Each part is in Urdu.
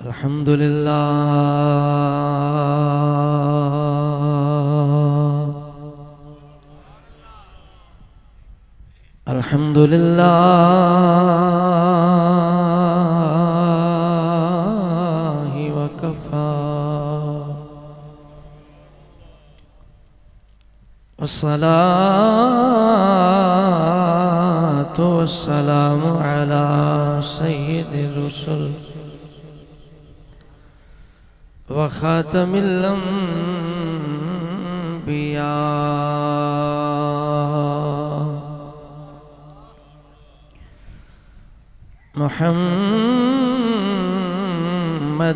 الحمد لله الحمد لله وكفى والصلاة والسلام على سيد الرسل وخاتم الأنبياء محمد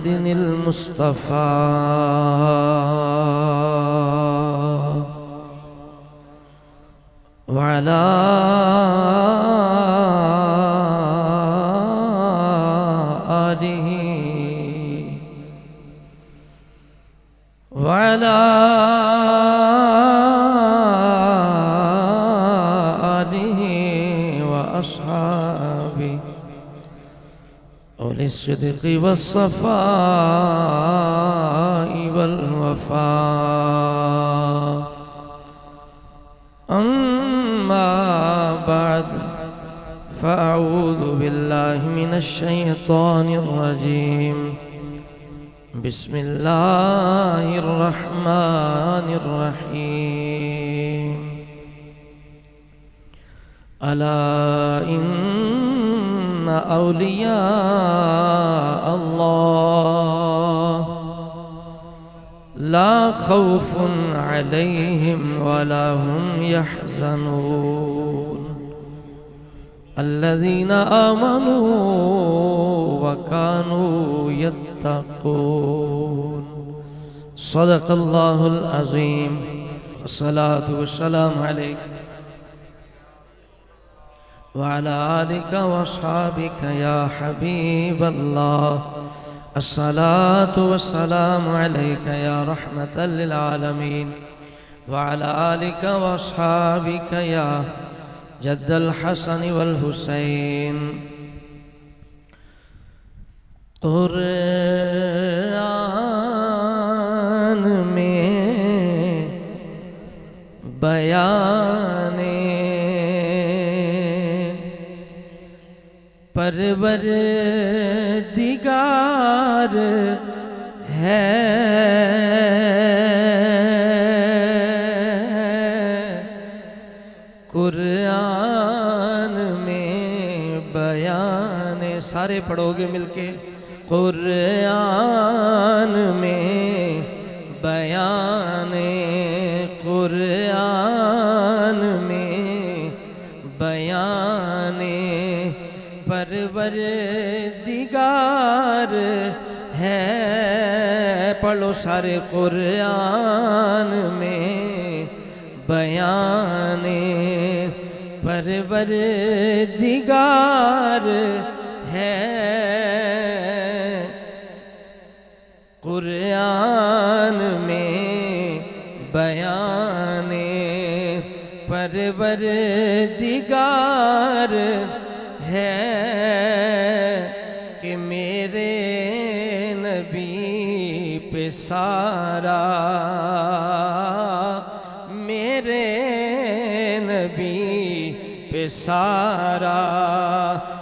المصطفى وعلى آله وأصحابه أولي الصدق والصفاء والوفاء أما بعد فأعوذ بالله من الشيطان الرجيم بسم الله الرحمن الرحيم ألا إن أولياء الله لا خوف عليهم ولا هم يحزنون الذين آمنوا وكانوا يتقون صدق الله العظيم والصلاة والسلام عليك وعلى آلك وأصحابك يا حبيب الله الصلاة والسلام عليك يا رحمة للعالمين وعلى آلك وأصحابك يا جد الحسن والحسين قرآن میں بیان پروردگار ہے قرآن میں بیان سارے پڑھو گے مل کے قرآن میں بیان قرآن میں بیان پروردگار ہے پڑھو سارے قرآن میں بیان پروردگار ہے قرآن میں بیان پروردگار ہے کہ میرے نبی پہ سارا میرے نبی پہ سارا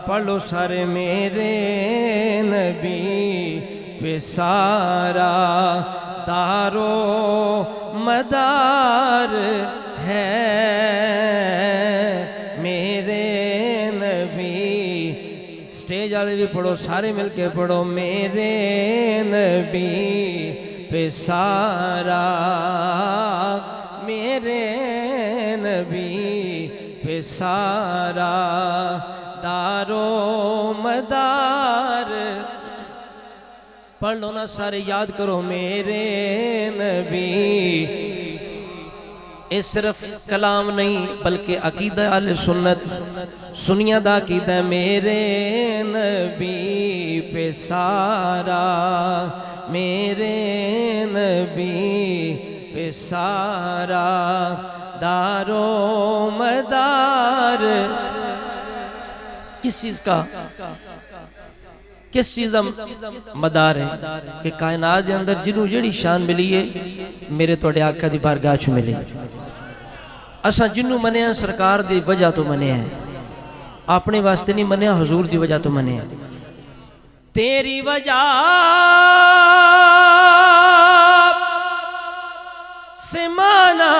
پڑھو سارے میرے نبی پہ سارا دارو مدار ہے میرے نبی سٹیج والے بھی پڑھو سارے مل کے پڑھو میرے نبی پہ سارا میرے نبی پہ سارا دارو مدار پڑھ لو نا سارے یاد کرو میرے نبی یہ صرف کلام نہیں بلکہ عقیدہ اہل سنت سنیہ دا عقیدہ میرے نبی پہ سارا میرے نبی پہ سارا دارو مدار کس چیز کا کس چیز مدار ہے کہ کائنات دے اندر جنہوں جڑی شان ملی ہے میرے توڑے آقا دی بارگاہ چو ملی اساں جنہوں منے ہیں سرکار دی وجہ تو منے ہیں اپنے واسطے نہیں منے ہیں حضور دی وجہ تو منے ہیں تیری وجہ سے مانا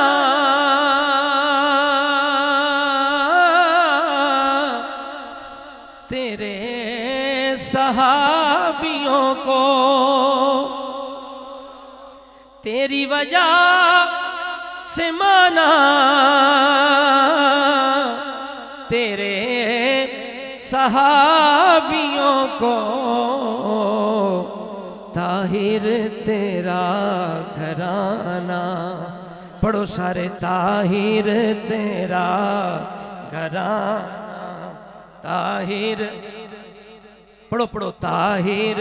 تیرے صحابیوں کو تیری وجہ سے مانا تیرے صحابیوں کو طاہر تیرا گھرانہ پڑھو سارے طاہر تیرا گھرانہ طاہر پڑھو پڑھو طاہر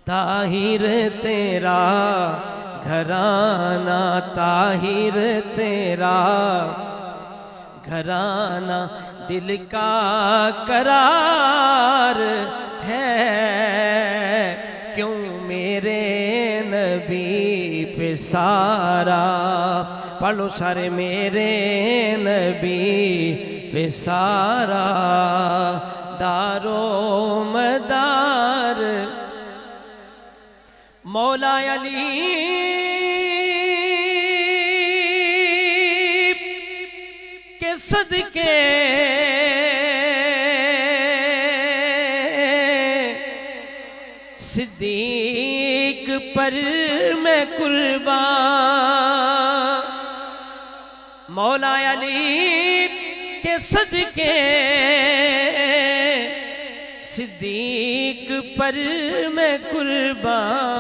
طاہر تیرا گھرانہ طاہر تیرا گھرانہ دل کا قرار ہے کیوں میرے نبی پہ سارا پڑھو سارے میرے نبی پہ سارا دارو مدار مولا علی کے صدقے صدیق پر میں قربان مولا علی کے صدقے صدیق پر میں قربان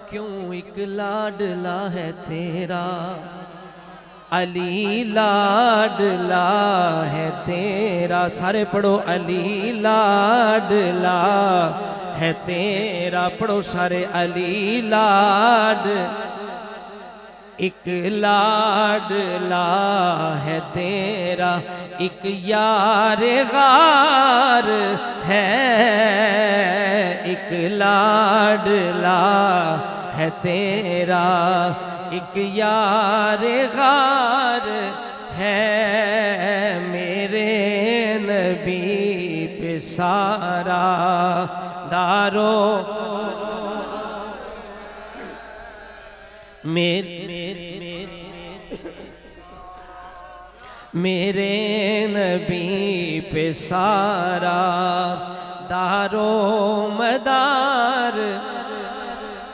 کیوں ایک لاڈلا ہے تیرا علی لاڈلا ہے تیرا سارے پڑھو علی لاڈلا ہے تیرا پڑھو سارے علی ایک لاڈلا ہے تیرا ایک یار غار ہے ایک لاڈلا ہے تیرا ایک یار غار ہے میرے نبی پہ سارا دارو میرے نبی پہ سارا دارو مدار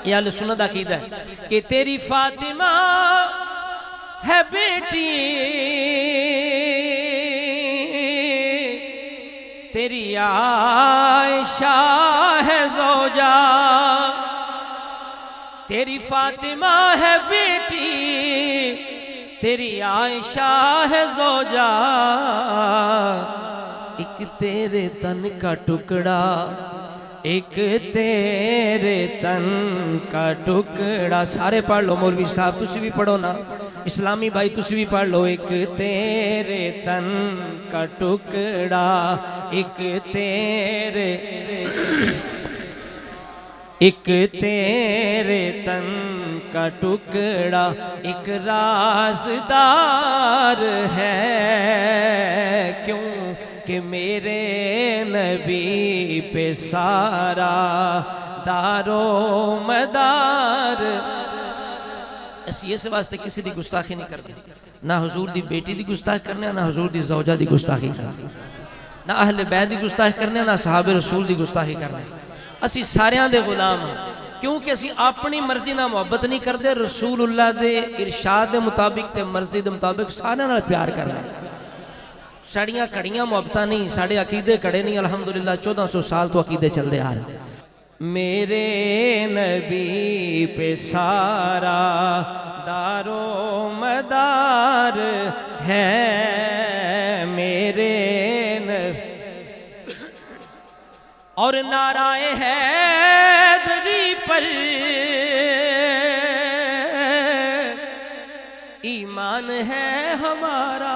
یہ اہل سنت عقیدہ ہے کہ تیری فاطمہ ہے بیٹی تیری عائشہ ہے زوجہ تیری فاطمہ ہے بیٹی تیری عائشہ ہے زوجہ ایک تیرے تن کا ٹکڑا ایک تیرے تن کا ٹکڑا سارے پڑھ لو مولوی صاحب تسی بھی پڑھو نا اسلامی بھائی تسی بھی پڑھ لو ایک تیرے تن کا ٹکڑا ایک تیرے تن کا ٹکڑا ایک رازدار ہے کیوں کہ میرے نبی پہ سارا دارو مدار اس واسطے کسی دی گستاخی نہیں کرتے نہ حضور دی بیٹی دی گستاخی کرنے نہ حضور دی زوجہ دی گستاخی کرنے نہ اہل بیت دی گستاخی کرنے نہ صحابہ رسول دی گستاخی کرنے اسی ساریاں دے غلام ہیں کیونکہ اسی اپنی مرضی نہ محبت نہیں کردے رسول اللہ دے ارشاد دے مطابق تے مرضی دے مطابق سارے نال پیار کرنا ساڑیاں کڑیاں محبتہ نہیں ساڑے عقیدے کڑے نہیں الحمدللہ 1400 سال تو عقیدے چل دے آ رہے میرے نبی پہ سارا دارو مدار ہے میرے نبی اور نعرہ حیدری پر ایمان ہے ہمارا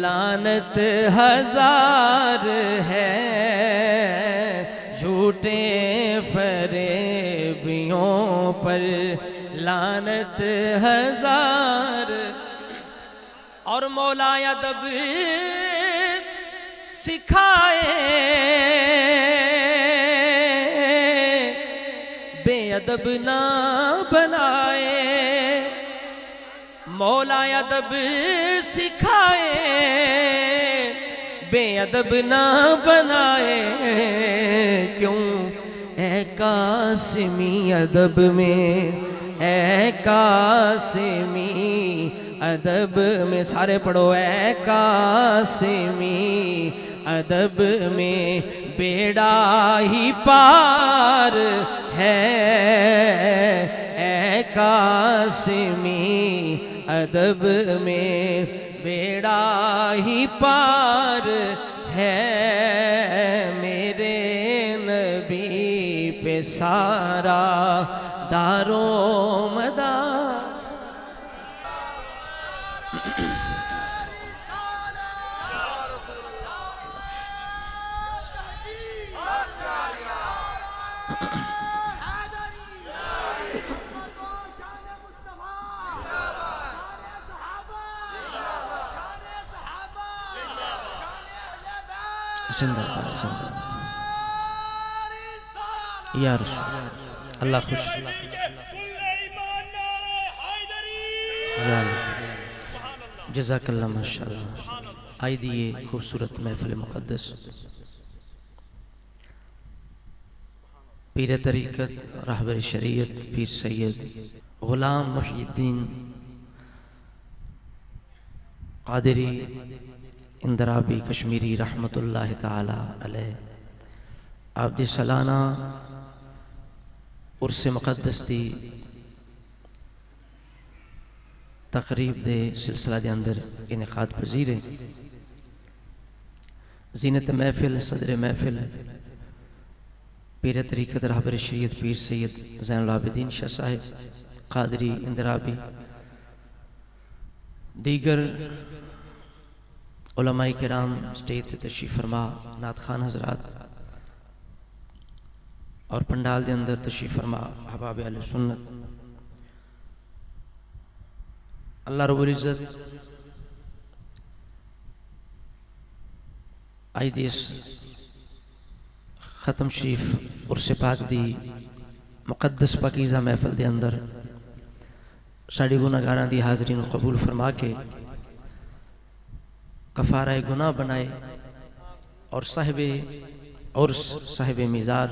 لعنت ہزار ہے، جھوٹے فریبیوں پر لعنت ہزار۔ اور مولا ادب سکھائے، بے ادب نہ بنائے، مولا ادب سکھائے، بے ادب نہ بنائے۔ کیوں اے قاسمی ادب میں، اے قاسمی ادب میں، سارے پڑھو، اے قاسمی ادب میں بیڑا ہی پار ہے، اے قاسمی ادب میں بیڑا ہی پار ہے۔ میرے نبی پہ سارا دارو مدار۔ زندہ باد یا رسول اللہ، خوش یا اللہ، جزاک اللہ ماشاءاللہ۔ آئی دیئے خوبصورت محفل مقدس، پیر طریقت رہبر شریعت پیر سید غلام محی الدین قادری اندرابی کشمیری رحمت اللہ تعالی علیہ، آپ دی سالانہ عرس مقدس دی تقریب دے سلسلہ دے اندر انعقاد پذیر ہے۔ زینت محفل، صدر محفل پیر طریقت رہبر شریعت پیر سید زین العابدین شاہ صاحب قادری اندرابی، دیگر علماء کرام سٹیج تشریف فرما، نعت خان حضرات اور پنڈال دے اندر تشریف فرما احباب اہل سنت، اللہ رب العزت آئی دیس ختم شریف عرس پاک دی مقدس پاکیزہ محفل دے اندر ساڑی گناہگاراں دی حاضرین قبول فرما کے کفارہ گناہ بنائے، اور صاحب عرس صاحب میزار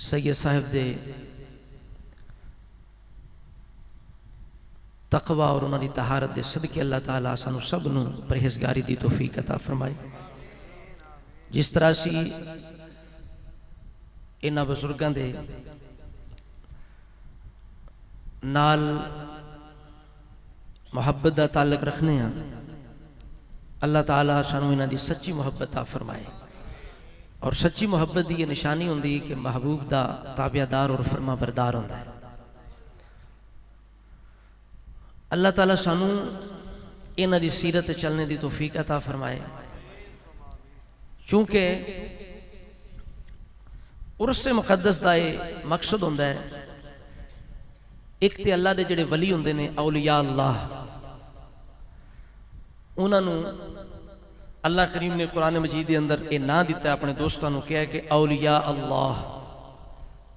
سید صاحب دے تقوی اور انہاں دی طہارت دے صدقے اللہ تعالیٰ سانو سب نو پرہیزگاری دی توفیق عطا فرمائے۔ جس طرح سی انہاں بزرگاں دے نال محبت دا تعلق رکھنے ہیں، اللہ تعالیٰ سانو انہاں دی سچی محبت عطا فرمائے۔ اور سچی محبت دی یہ نشانی ہوندی کہ محبوب دا تابعدار اور فرما بردار ہوندا ہے۔ اللہ تعالیٰ سانو انہاں دی سیرت چلنے دی توفیق عطا فرمائے، چونکہ عرس مقدس دا یہ مقصد ہوندا ہے، ایک تے اللہ دے جڑے ولی ہوندے نے اولیاء اللہ، انہاں نو اللہ کریم نے قرآن مجید دے اندر اے نا دیتا ہے، اپنے دوستاں نو کہا ہے کہ اولیاء اللہ،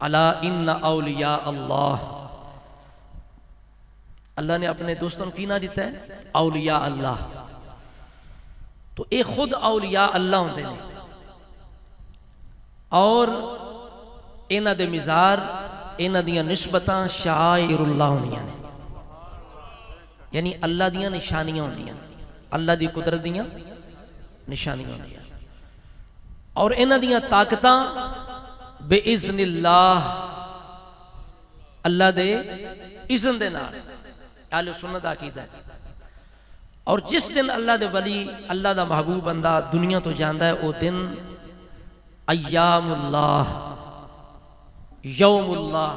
الا ان اولیاء اللہ، اللہ نے اپنے دوستاں کی نا دیتا ہے اولیاء اللہ۔ تو اے خود اولیاء اللہ ہوندے نے، اور انہاں دے مزار، انہاں دیاں نسبتاں شعائر اللہ ہوندیاں نے، یعنی اللہ دیاں نشانیاں ہوندیاں، اللہ دی قدرت دیاں نشانیاں ہوندیاں، اور انہاں دیاں طاقتاں بے اذن اللہ، اللہ دے اذن دے نال، اہل سنت عقیدہ ہے۔ اور جس دن اللہ دے ولی، اللہ دا محبوب بندہ دنیا تو جاندہ ہے، وہ دن ایام اللہ، یوم اللہ،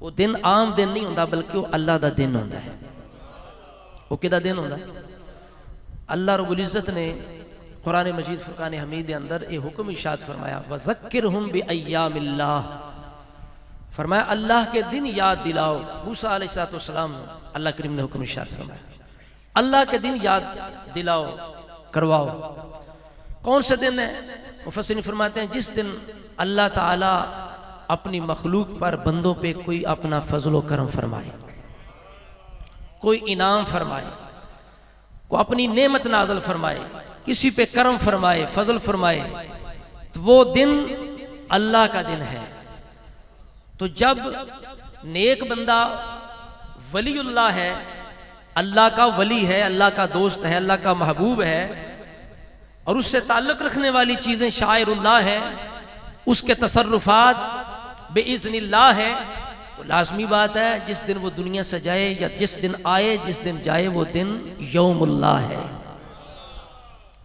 وہ دن عام دن نہیں ہوتا بلکہ وہ اللہ دا دن ہوتا ہے. وہ کدا دن ہوتا ہے؟ اللہ رب العزت نے قرآن مجید فرقان حمید کے اندر یہ حکم ارشاد فرمایا وَذَكِّرْهُمْ بِأَيَّامِ اللَّهِ، فرمایا اللہ کے دن یاد دلاؤ. موسیٰ علیہ السلام اللہ کریم نے حکم ارشاد فرمایا اللہ کے دن یاد دلاؤ کرواؤ. کون سے دن ہے؟ مفسرین فرماتے ہیں جس دن اللہ تعالیٰ اپنی مخلوق پر بندوں پہ کوئی اپنا فضل و کرم فرمائے، کوئی انعام فرمائے، کوئی اپنی نعمت نازل فرمائے، کسی پہ کرم فرمائے، فضل فرمائے، تو وہ دن اللہ کا دن ہے. تو جب نیک بندہ ولی اللہ ہے، اللہ کا ولی ہے، اللہ کا دوست ہے، اللہ کا محبوب ہے، اور اس سے تعلق رکھنے والی چیزیں شاعر اللہ ہیں، اس کے تصرفات بِإِذْنِ اللہ ہے، تو لازمی بات ہے جس دن وہ دنیا سے جائے یا جس دن آئے جس دن جائے وہ دن یوم اللہ ہے،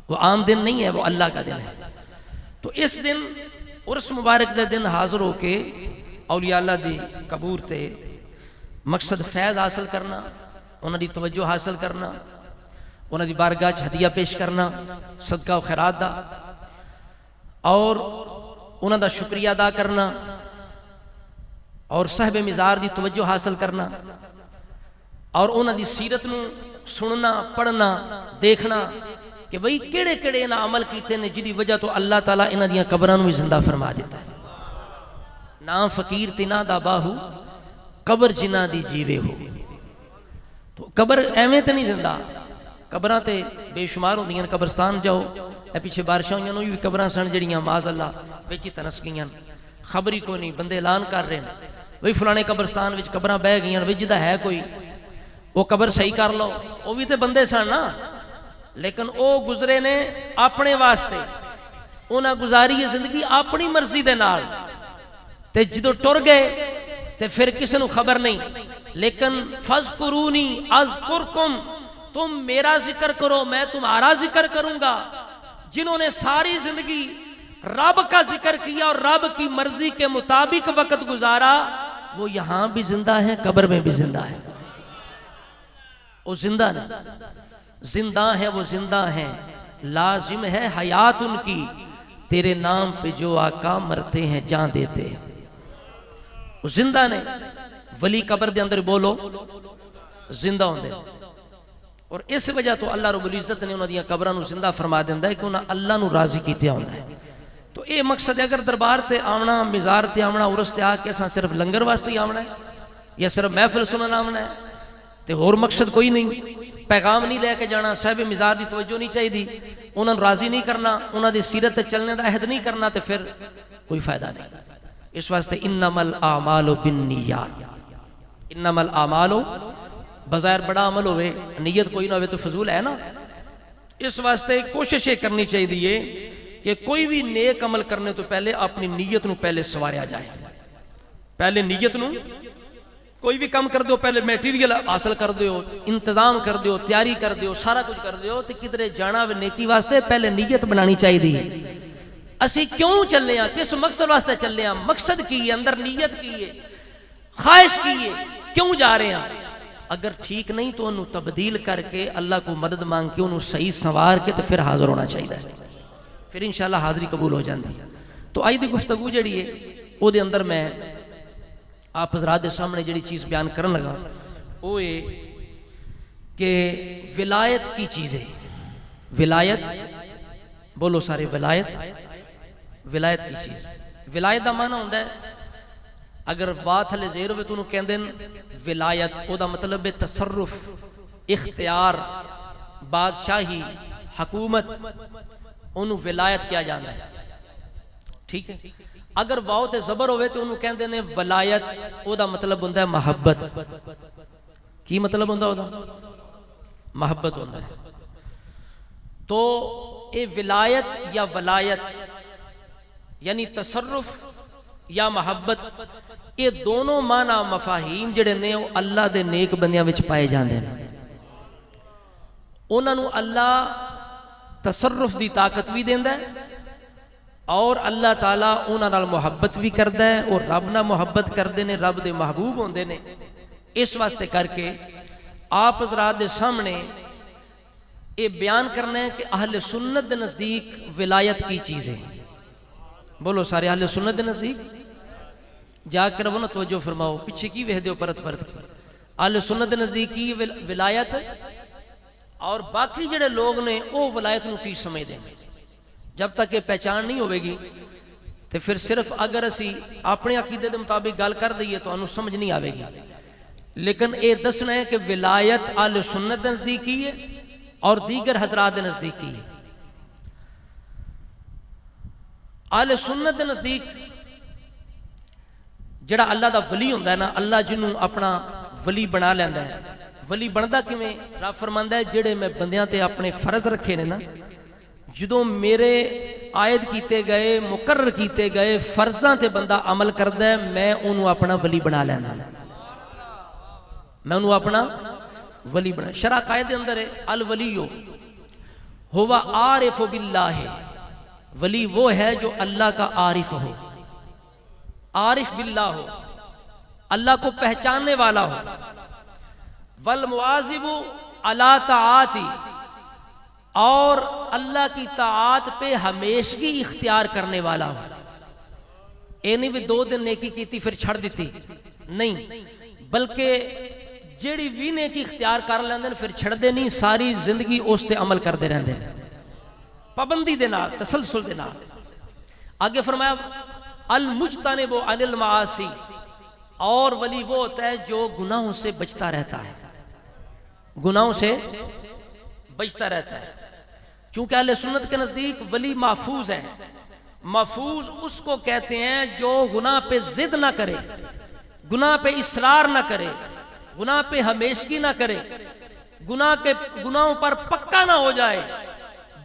وہ عام دن نہیں ہے، وہ اللہ کا دن ہے. تو اس دن عرس مبارک دے دن حاضر ہو کے اولیاء اللہ دی قبور تے مقصد فیض حاصل کرنا، انہاں دی توجہ حاصل کرنا، انہاں دی بارگاہ چ ہدیہ پیش کرنا صدقہ و خیرات دا، اور انہاں دا شکریہ ادا کرنا، اور صاحب مزار دی توجہ حاصل کرنا، اور انہاں دی سیرت نو سننا پڑھنا دیکھنا کہ بھئی کیڑے کیڑے انہاں عمل کیتے نے جدی وجہ تو اللہ تعالیٰ انہاں دیاں قبراں نو بھی زندہ فرما دیتا ہے. نام فقیر تینا دا باہو قبر جنہ دی جیوے ہو. تو قبر ایویں تے نہیں زندہ، قبراں تے بے شمار ہوندیاں. قبرستان جاؤ، اے پیچھے بارشاں ہوئیاں نو بھی قبراں سن جڑیاں معاذ اللہ وچ تنس گئیاں، خبری کو نہیں، بندے اعلان کر رہے ہیں وہی فلانے قبرستان وچ قبراں بہ گئیاں، وچ جدا ہے کوئی وہ قبر صحیح کر لو. وہ بھی تے بندے سن نا، لیکن او گزرے نے اپنے واسطے، انہاں گزاری ہے زندگی اپنی مرضی دے نال، تے جدو ٹر گئے تے پھر کسی نو خبر نہیں. لیکن فَاذْكُرُونِي أَذْكُرْكُمْ، تم میرا ذکر کرو میں تمہارا ذکر کروں گا. جنہوں نے ساری زندگی رب کا ذکر کیا اور رب کی مرضی کے مطابق وقت گزارا، وہ یہاں بھی زندہ ہیں، قبر میں بھی زندہ ہیں. وہ زندہ نہیں، زندہ ہیں، وہ زندہ ہیں، لازم ہے حیات ان کی، تیرے نام پہ جو آقا مرتے ہیں جان دیتے ہیں. وہ زندہ نے ولی قبر دے اندر بولو زندہ ہوندے، اور اس وجہ تو اللہ رب العزت نے انہوں نے قبروں زندہ فرما دیندہ ہے کہ انہوں اللہ نو راضی کیتے ہوندہ ہے. تو اے مقصد ہے اگر دربار تے آمنا، مزار تے آمنا، عرس تے آ کے اساں صرف لنگر واسطے ہی آمنا ہے یا صرف محفل سننا آمنا ہے تے اور مقصد کوئی نہیں، پیغام نہیں لے کے جانا، صاحب مزار دی توجہ نہیں چاہی دی، انہوں راضی نہیں کرنا، انہوں دی سیرت چلنے دا عہد نہیں کرنا، تے پھر کوئی فائدہ نہیں. اس واسطے انما الاعمال بالنیات، انما الاعمال بظاہر بڑا عمل ہوئے نیت کوئی نہ ہوئے تو فضول ہے نا. اس واسطے کوشش یہ کرنی چاہیے دیئے کہ کوئی بھی نیک عمل کرنے تو پہلے اپنی نیت نو پہلے سواریا جائے. پہلے نیت نو کوئی بھی کام کر دیو پہلے میٹیریل حاصل کر دیو، انتظام کر دیو، تیاری کر دیو، سارا کچھ کر دیو، تو کدھرے جانا و نیکی واسطے پہلے نیت بنانی چاہیے دی. اسی کیوں چلے ہیں، کس مقصد واسطے چلے ہیں، مقصد کی ہے، اندر نیت کی ہے، خواہش کی ہے، کیوں جا رہے ہیں. اگر ٹھیک نہیں تو انہوں تبدیل کر کے اللہ کو مدد مانگ کے انہوں صحیح سوار کے تو پھر حاضر ہونا چاہیے، پھر انشاءاللہ حاضری قبول ہو جاندی. تو آئی دی گفتگو جڑی ہے او دے اندر میں آپ حضرات دے سامنے جڑی چیز بیان کرن لگا وہ ہے کہ ولایت کی چیزیں، ولایت بولو سارے، ولایت، ولایت کی چیز. ولایت دا معنی ہوندہ ہے اگر بات ہلے زیر ہوئے تو انہوں کہندیں ولایت، او دا مطلب تصرف، اختیار، بادشاہی، حکومت، انہوں ولایت کیا جانا ہے. ٹھیک ہے. اگر واؤ تے زبر ہوئے تو انہوں کہندے نے ولایت، او دا مطلب ہوندہ ہے محبت. کی مطلب ہوندہ ہوندہ؟ محبت ہوندہ ہے. تو اے ولایت یا ولایت یعنی تصرف یا محبت، یہ دونوں معنی مفاہیم جڑے نے اللہ دے نیک بندیاں وچ پائے جاندے ہیں. انہاں نو اللہ تصرف دی طاقت بھی دیندا ہے اور اللہ تعالیٰ انہاں نال محبت بھی کردا ہے اور رب نال محبت کردے نے، رب دے محبوب ہوندے نے۔ اس واسطے کر کے آپ حضرات دے سامنے یہ بیان کرنا ہے کہ اہل سنت دے نزدیک ولایت کی چیز ہے۔ بولو سارے اہل سنت دے نزدیک جا کر وہ نا توجہ فرماؤ، پیچھے کی وحدے ہو پرت پرت کی۔ اہل سنت دے نزدیک کی ولایت ہے، اور باقی جڑے لوگ نے وہ ولایت نو کی سمجھ دیں گے۔ جب تک یہ پہچان نہیں ہوئے گی تو پھر صرف اگر اسی اپنے عقیدے دے مطابق گل کر دئیے تو انہوں سمجھ نہیں آوے گی۔ لیکن یہ دسنا ہے کہ ولایت اہل سنت دے نزدیک کی ہے اور دیگر حضرات دے نزدیک کی ہے۔ اہل سنت دے نزدیک جڑا اللہ دا ولی ہوندہ ہے نا، اللہ جنہوں اپنا ولی بنا لیندہ ہے۔ ولی بندہ کیویں؟ رب فرماندا ہے جڑے میں بندیاں تے اپنے فرض رکھے نے نا، جدوں میرے عائد کیتے گئے مقرر کیتے گئے فرضاں تے بندہ عمل کردا ہے، میں انہوں اپنا ولی بنا لینا، میں انہوں اپنا ولی بنا۔ شرع قائد اندر ہے الولیو ہوا عارف باللہ، ولی وہ ہے جو اللہ کا عارف ہو، عارف باللہ ہو، اللہ کو پہچاننے والا ہو، والمواظب علی طاعاتی، اور اللہ کی طاعت پہ ہمیشگی اختیار کرنے والا ہو۔ اے نہیں بھی 2 دن نیکی کیتی پھر چھڑ دیتی، نہیں، بلکہ جیڑی بھی نیکی اختیار کر لیندے پھر چھڑ دے نہیں، ساری زندگی اس تے عمل کر دے رہندے، پابندی دے نال، تسلسل دے نال۔ آگے فرمایا المجتنب عن المعاصی، اور ولی وہ ہوتا ہے جو گناہوں سے بچتا رہتا ہے، گناہوں سے بچتا رہتا ہے۔ چونکہ اہل سنت کے نزدیک ولی محفوظ ہے۔ محفوظ اس کو کہتے ہیں جو گناہ پہ ضد نہ کرے، گناہ پہ اصرار نہ کرے، گناہ پہ ہمیشگی نہ کرے، گناہوں پر پکا نہ ہو جائے،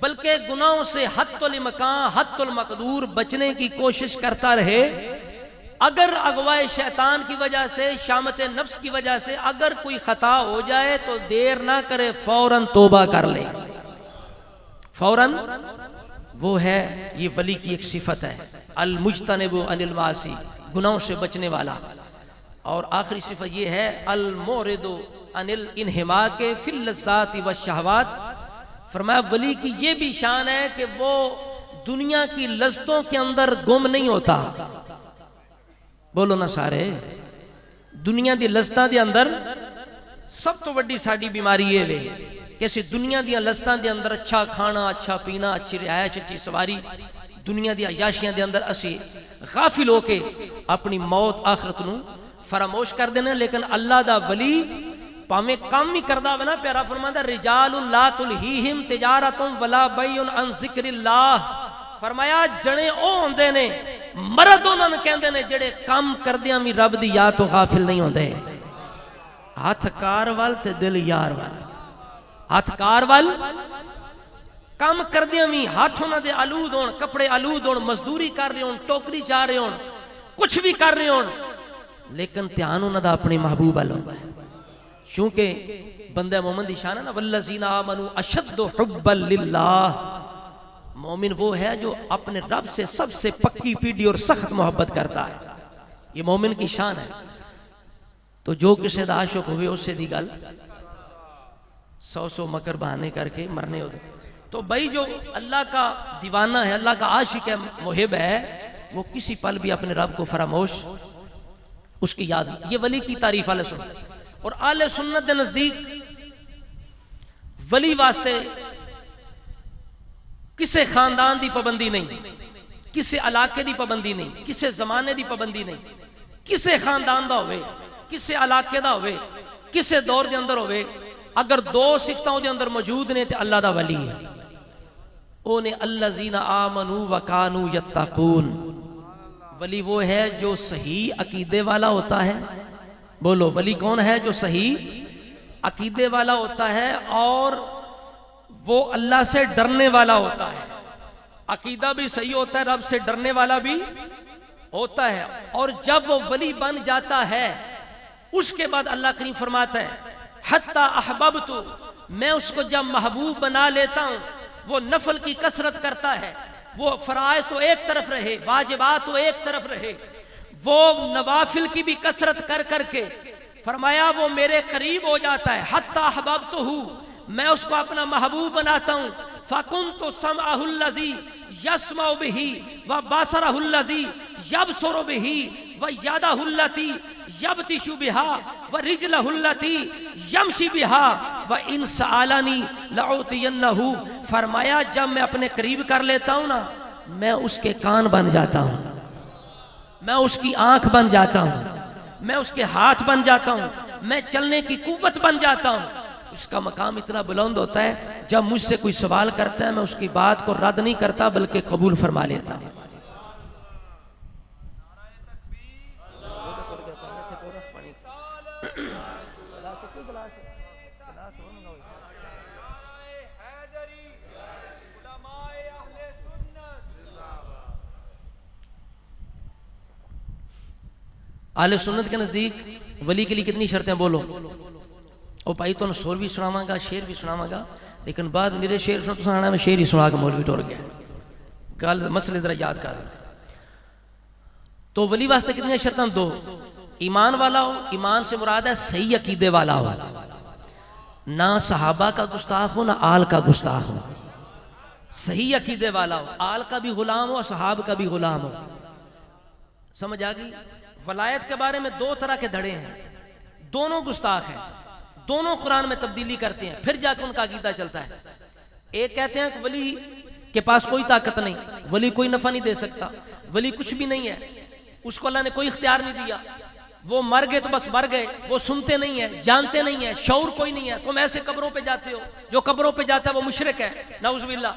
بلکہ گناہوں سے حد الامکان حد المقدور بچنے کی کوشش کرتا رہے۔ اگر اغوائے شیطان کی وجہ سے، شامت نفس کی وجہ سے اگر کوئی خطا ہو جائے تو دیر نہ کرے، فوراً توبہ کر لے، فوراً۔ وہ ہے، یہ ولی کی ایک صفت ہے، المجتنب عن المعاصی، گناہوں سے بچنے والا۔ اور آخری صفت یہ ہے المعرض عن الانحماق فی اللذات والشہوات۔ فرمایا ولی کی یہ بھی شان ہے کہ وہ دنیا کی لذتوں کے اندر گم نہیں ہوتا۔ بولو نا سارے، دنیا دی لذتاں دے اندر سب تو وڈی ساڑی بیماری یہ وے کہ اسی دنیا دی لذتاں دے اندر اچھا کھانا، اچھا پینا، اچھی رہائش، اچھی سواری، دنیا دی عیاشیاں دے اندر اسی غافل ہو کے اپنی موت آخرت نو فراموش کر دینا۔ لیکن اللہ دا ولی پاویں کام ہی کردہ ہونا، پیارا فرماتا رجال لا تلہیہم تجارت ولا بیع عن ذکر اللہ۔ فرمایا جنے او ہوندے نے، مرد انہاں کہندے نے جڑے کام کردیاں بھی رب دی یاد تو غافل نہیں ہوندے۔ ہاتھ کار وال تے دل یار وال، ہاتھ کار وال کام کردیاں بھی ہاتھ انہاں دے آلود ہون، کپڑے آلود ہون، مزدوری کر رہے ہون، ٹوکری چاہ رہے ہون، کچھ بھی کر رہے ہون، لیکن دھیان انہاں دا اپنے محبوب اللہ ہے۔ چونکہ بندہ مومن دی شان ہے نا، والذین آمنوا اشد حبا للہ، مومن وہ ہے جو اپنے رب سے سب سے پکی پیڈی اور سخت محبت کرتا ہے، یہ مومن کی شان ہے۔ تو جو کسے دا عاشق ہوئے اس سے دی گل 100 مکر بہانے کر کے مرنے ہوتے۔ تو بھائی جو اللہ کا دیوانہ ہے، اللہ کا عاشق ہے، محب ہے، وہ کسی پل بھی اپنے رب کو فراموش اس کی یاد۔ یہ ولی کی تعریف اہل سنت۔ اور اہل سنت دے نزدیک ولی واسطے کسے خاندان دی پابندی نہیں، کسے علاقے دی پابندی نہیں، کسے زمانے دی پابندی نہیں، کسے خاندان دا ہوئے، کسے علاقے دا ہوئے، کسے دور دے اندر ہوئے، اگر 2 صفتوں دے اندر موجود نے تو اللہ دا ولی ہے۔ اونے الذین آمنوا وکانوا یتقون، ولی وہ ہے جو صحیح عقیدے والا ہوتا ہے۔ بولو ولی کون ہے؟ جو صحیح عقیدے والا ہوتا ہے اور وہ اللہ سے ڈرنے والا ہوتا ہے۔ عقیدہ بھی صحیح ہوتا ہے، رب سے ڈرنے والا بھی ہوتا ہے۔ اور جب وہ ولی بن جاتا ہے اس کے بعد اللہ کریم فرماتا ہے حتی احببت، میں اس کو جب محبوب بنا لیتا ہوں، وہ نفل کی کثرت کرتا ہے، وہ فرائض تو ایک طرف رہے، واجبات تو ایک طرف رہے، وہ نوافل کی بھی کثرت کر کر کے فرمایا وہ میرے قریب ہو جاتا ہے، حتی احببتہ، میں اس کو اپنا محبوب بناتا ہوں، فَكُنْتُ سَمْعَهُ الَّذِي يَسْمَعُ بِهِ وَبَصَرَهُ الَّذِي يَبْصُرُ بِهِ وَيَدَهُ الَّتِي يَبْطِشُ بِهَا وَرِجْلَهُ الَّتِي يَمْشِي بِهَا وَإِنْ سَأَلَنِي لَأُعْطِيَنَّهُ۔ فرمایا جب میں اپنے قریب کر لیتا ہوں نا، میں اس کے کان بن جاتا ہوں، میں اس کی آنکھ بن جاتا ہوں، میں اس کے ہاتھ بن جاتا ہوں، میں چلنے کی قوت بن جاتا ہوں۔ اس کا مقام اتنا بلند ہوتا ہے، جب مجھ سے کوئی سوال کرتا ہے میں اس کی بات کو رد نہیں کرتا بلکہ قبول فرما لیتا ہوں۔ اہل سنت کے نزدیک ولی کے لیے کتنی شرطیں بولو؟ او بھائی تو سور بھی سناواں گا، شعر بھی سناواں گا، لیکن بعد میرے شعر سنا تو سنانا میں شعر ہی سنا کے مولوی ٹور گیا۔ گل مسئلے ذرا یاد کر۔ تو ولی واسطے کتنی شرطیں؟ دو، ایمان والا ہو، ایمان سے مراد ہے صحیح عقیدے والا ہو، نہ صحابہ کا گستاخ ہو نہ آل کا گستاخ ہو، صحیح عقیدے والا ہو، آل کا بھی غلام ہو صحاب کا بھی غلام ہو۔ سمجھ آ گئی؟ ولایت کے بارے میں دو طرح کے دھڑے ہیں، دونوں گستاخ ہیں، دونوں قرآن میں تبدیلی کرتے ہیں، پھر جا کے ان کا عقیدہ چلتا ہے۔ ایک کہتے ہیں کہ ولی کے پاس کوئی طاقت نہیں، ولی کوئی نفع نہیں دے سکتا، ولی کچھ بھی نہیں ہے، اس کو اللہ نے کوئی اختیار نہیں دیا، وہ مر گئے تو بس مر گئے، وہ سنتے نہیں ہیں، جانتے نہیں ہیں، شعور کوئی نہیں ہے۔ تم ایسے قبروں پہ جاتے ہو، جو قبروں پہ جاتا ہے وہ مشرک ہے، نعوذ باللہ۔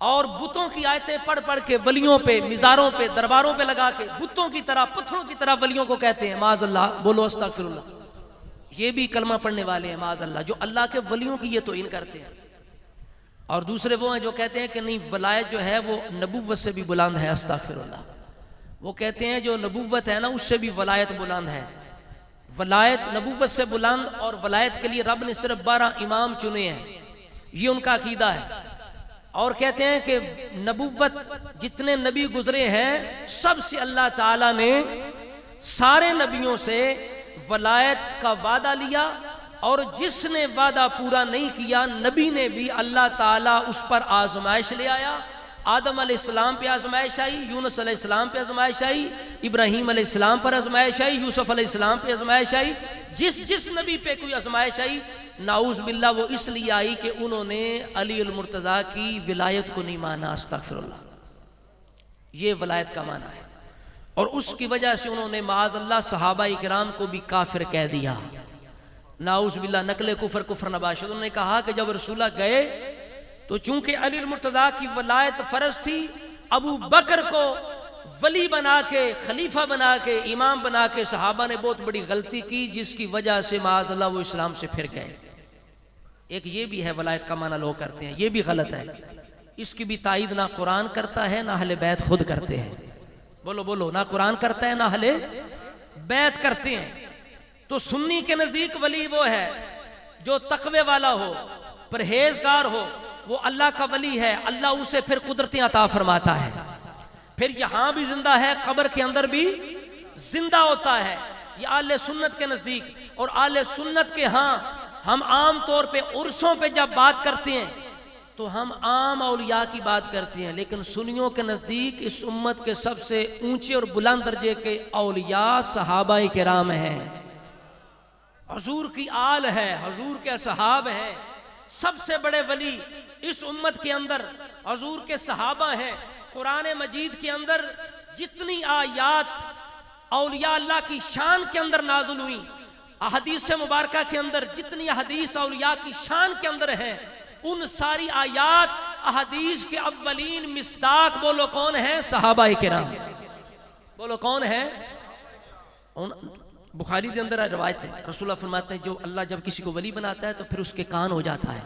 اور بتوں کی آیتیں پڑھ پڑھ کے ولیوں پہ، مزاروں پہ، درباروں پہ لگا کے بتوں کی طرح، پتھروں کی طرح ولیوں کو کہتے ہیں، معاذ اللہ، بولو استغفر اللہ۔ یہ بھی کلمہ پڑھنے والے ہیں معاذ اللہ، جو اللہ کے ولیوں کی یہ توہین کرتے ہیں۔ اور دوسرے وہ ہیں جو کہتے ہیں کہ نہیں، ولایت جو ہے وہ نبوت سے بھی بلند ہے، استغفر اللہ۔ وہ کہتے ہیں جو نبوت ہے نا اس سے بھی ولایت بلند ہے، ولایت نبوت سے بلند، اور ولایت کے لیے رب نے صرف 12 امام چنے ہیں، یہ ان کا عقیدہ ہے۔ اور کہتے ہیں کہ نبوت جتنے نبی گزرے ہیں سب سے اللہ تعالیٰ نے، سارے نبیوں سے ولایت کا وعدہ لیا، اور جس نے وعدہ پورا نہیں کیا نبی نے بھی اللہ تعالیٰ اس پر آزمائش لے آیا۔ آدم علیہ السلام پہ آزمائش آئی، یونس علیہ السلام پہ آزمائش آئی، ابراہیم علیہ السلام پر آزمائش آئی، یوسف علیہ السلام پہ آزمائش آئی۔ جس نبی پہ کوئی آزمائش آئی نعوذ باللہ وہ اس لیے آئی کہ انہوں نے علی المرتضیٰ کی ولایت کو نہیں مانا، استغفر اللہ۔ یہ ولایت کا معنی ہے، اور اس کی وجہ سے انہوں نے معاذ اللہ صحابہ کرام کو بھی کافر کہہ دیا، نعوذ باللہ، نقل کفر نباشد۔ انہوں نے کہا کہ جب رسول اللہ گئے تو چونکہ علی المرتضیٰ کی ولایت فرض تھی، ابو بکر کو ولی بنا کے، خلیفہ بنا کے، امام بنا کے صحابہ نے بہت بڑی غلطی کی، جس کی وجہ سے معاذ اللہ وہ اسلام سے پھر گئے۔ ایک یہ بھی ہے ولایت کا معنی لوگ کرتے ہیں، یہ بھی غلط ہے، اس کی بھی تائید نہ قرآن کرتا ہے نہ اہل بیت خود کرتے ہیں۔ بولو بولو، نہ قرآن کرتا ہے نہ اہل بیت کرتے ہیں۔ تو سنی کے نزدیک ولی وہ ہے جو تقوی والا ہو، پرہیزگار ہو، وہ اللہ کا ولی ہے، اللہ اسے پھر قدرتیں عطا فرماتا ہے، پھر یہاں بھی زندہ ہے، قبر کے اندر بھی زندہ ہوتا ہے۔ یہ اہل سنت کے نزدیک، اور اہل سنت کے ہاں ہم عام طور پہ عرسوں پہ جب بات کرتے ہیں تو ہم عام اولیاء کی بات کرتے ہیں، لیکن سنیوں کے نزدیک اس امت کے سب سے اونچے اور بلند درجے کے اولیاء صحابہ کرام ہیں، حضور کی آل ہے، حضور کے صحاب ہیں۔ سب سے بڑے ولی اس امت کے اندر حضور کے صحابہ ہیں۔ قرآن مجید کے اندر جتنی آیات اولیاء اللہ کی شان کے اندر نازل ہوئی، احادیث مبارکہ کے اندر جتنی احادیث اولیاء کی شان کے اندر ہیں، ان ساری آیات احادیث کے اولین مصداق بولو کون ہیں؟ صحابہ کرام۔ بولو کون ہیں؟ بخاری کے اندر روایت ہے، رسول اللہ فرماتے ہیں جو اللہ جب کسی کو ولی بناتا ہے تو پھر اس کے کان ہو جاتا ہے،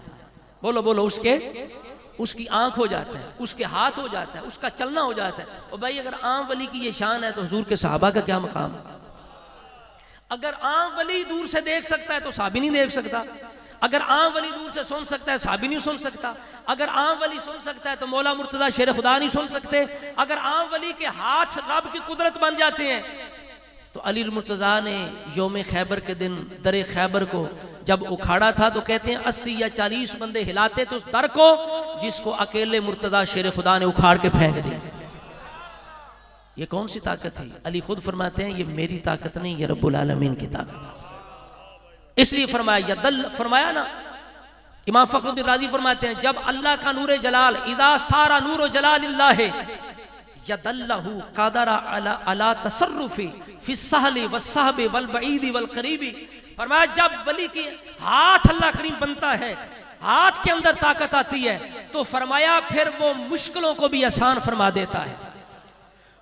بولو بولو، اس کی آنکھ ہو جاتا ہے، اس کے ہاتھ ہو جاتا ہے، اس کا چلنا ہو جاتا ہے۔ اور بھائی اگر عام ولی کی یہ شان ہے تو حضور کے صحابہ کا کیا مقام ہے؟ اگر عام ولی دور سے دیکھ سکتا ہے تو صحابی نہیں دیکھ سکتا، اگر عام ولی دور سے سن سکتا ہے صحابی نہیں سن سکتا، اگر عام ولی سن سکتا ہے تو مولا مرتضیٰ شیر خدا نہیں سن سکتے، اگر عام ولی کے ہاتھ رب کی قدرت بن جاتے ہیں تو علی المرتضیٰ نے یوم خیبر کے دن در خیبر کو جب اکھاڑا تھا تو کہتے ہیں 80 یا 40 بندے ہلاتے تھے اس در کو جس کو اکیلے مرتضیٰ شیر خدا نے اکھاڑ کے پھینک دیا۔ یہ کون سی طاقت تھی؟ علی خود فرماتے ہیں یہ میری طاقت نہیں، یہ رب العالمین کی طاقت۔ اس لیے فرمایا نا، امام فخر الدین رازی فرماتے ہیں جب اللہ کا نور جلال اذا سارا نور جلال اللہ ید اللہ قادر علی تصرف فی السہل والصحب والبعید والقریب، فرمایا جب ولی کی ہاتھ اللہ کریم بنتا ہے، ہاتھ کے اندر طاقت آتی ہے تو فرمایا پھر وہ مشکلوں کو بھی آسان فرما دیتا ہے،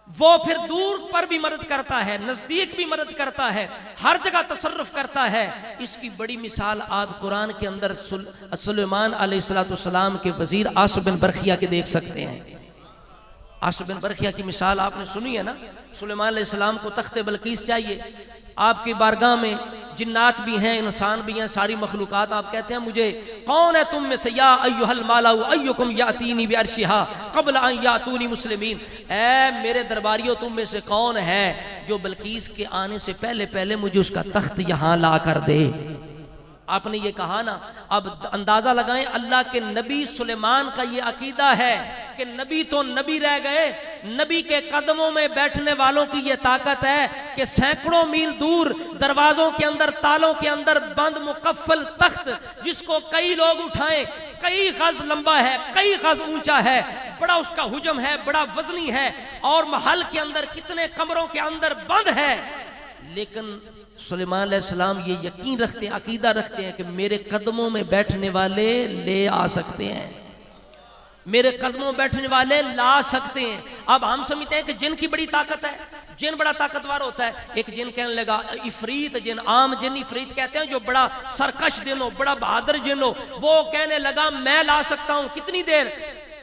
وہ پھر دور پر بھی مدد کرتا ہے، نزدیک بھی مدد کرتا ہے، ہر جگہ تصرف کرتا ہے۔ اس کی بڑی مثال آپ قرآن کے اندر سلیمان علیہ السلام کے وزیر عاصم بن برخیہ کے دیکھ سکتے ہیں۔ عاصم بن برخیہ کی مثال آپ نے سنی ہے نا، سلیمان علیہ السلام کو تخت بلقیس چاہیے، آپ کی بارگاہ میں جنات بھی ہیں، انسان بھی ہیں، ساری مخلوقات، آپ کہتے ہیں مجھے کون ہے تم میں سے یا ایھا المالاء ایکم یاتینی بعرشھا قبل ان یاتونی مسلمین، اے میرے درباریوں تم میں سے کون ہے جو بلقیس کے آنے سے پہلے پہلے مجھے اس کا تخت یہاں لا کر دے۔ آپ نے یہ کہا نا، اب اندازہ لگائیں اللہ کے نبی سلیمان کا یہ عقیدہ ہے کہ نبی تو نبی رہ گئے، نبی کے قدموں میں بیٹھنے والوں کی یہ طاقت ہے کہ سینکڑوں میل دور دروازوں کے اندر تالوں کے اندر بند مقفل تخت جس کو کئی لوگ اٹھائیں، کئی غز لمبا ہے، کئی غز اونچا ہے، بڑا اس کا حجم ہے، بڑا وزنی ہے، اور محل کے اندر کتنے کمروں کے اندر بند ہے، لیکن سلیمان علیہ السلام یہ یقین رکھتے ہیں، عقیدہ رکھتے ہیں کہ میرے قدموں میں بیٹھنے والے لے آ سکتے ہیں، میرے قدموں میں بیٹھنے والے لا سکتے ہیں۔ اب ہم سمجھتے ہیں کہ جن کی بڑی طاقت ہے، جن بڑا طاقتور ہوتا ہے، ایک جن کہنے لگا عفریت جن، عام جن عفریت کہتے ہیں جو بڑا سرکش جن ہو، بڑا بہادر جن ہو، وہ کہنے لگا میں لا سکتا ہوں، کتنی دیر؟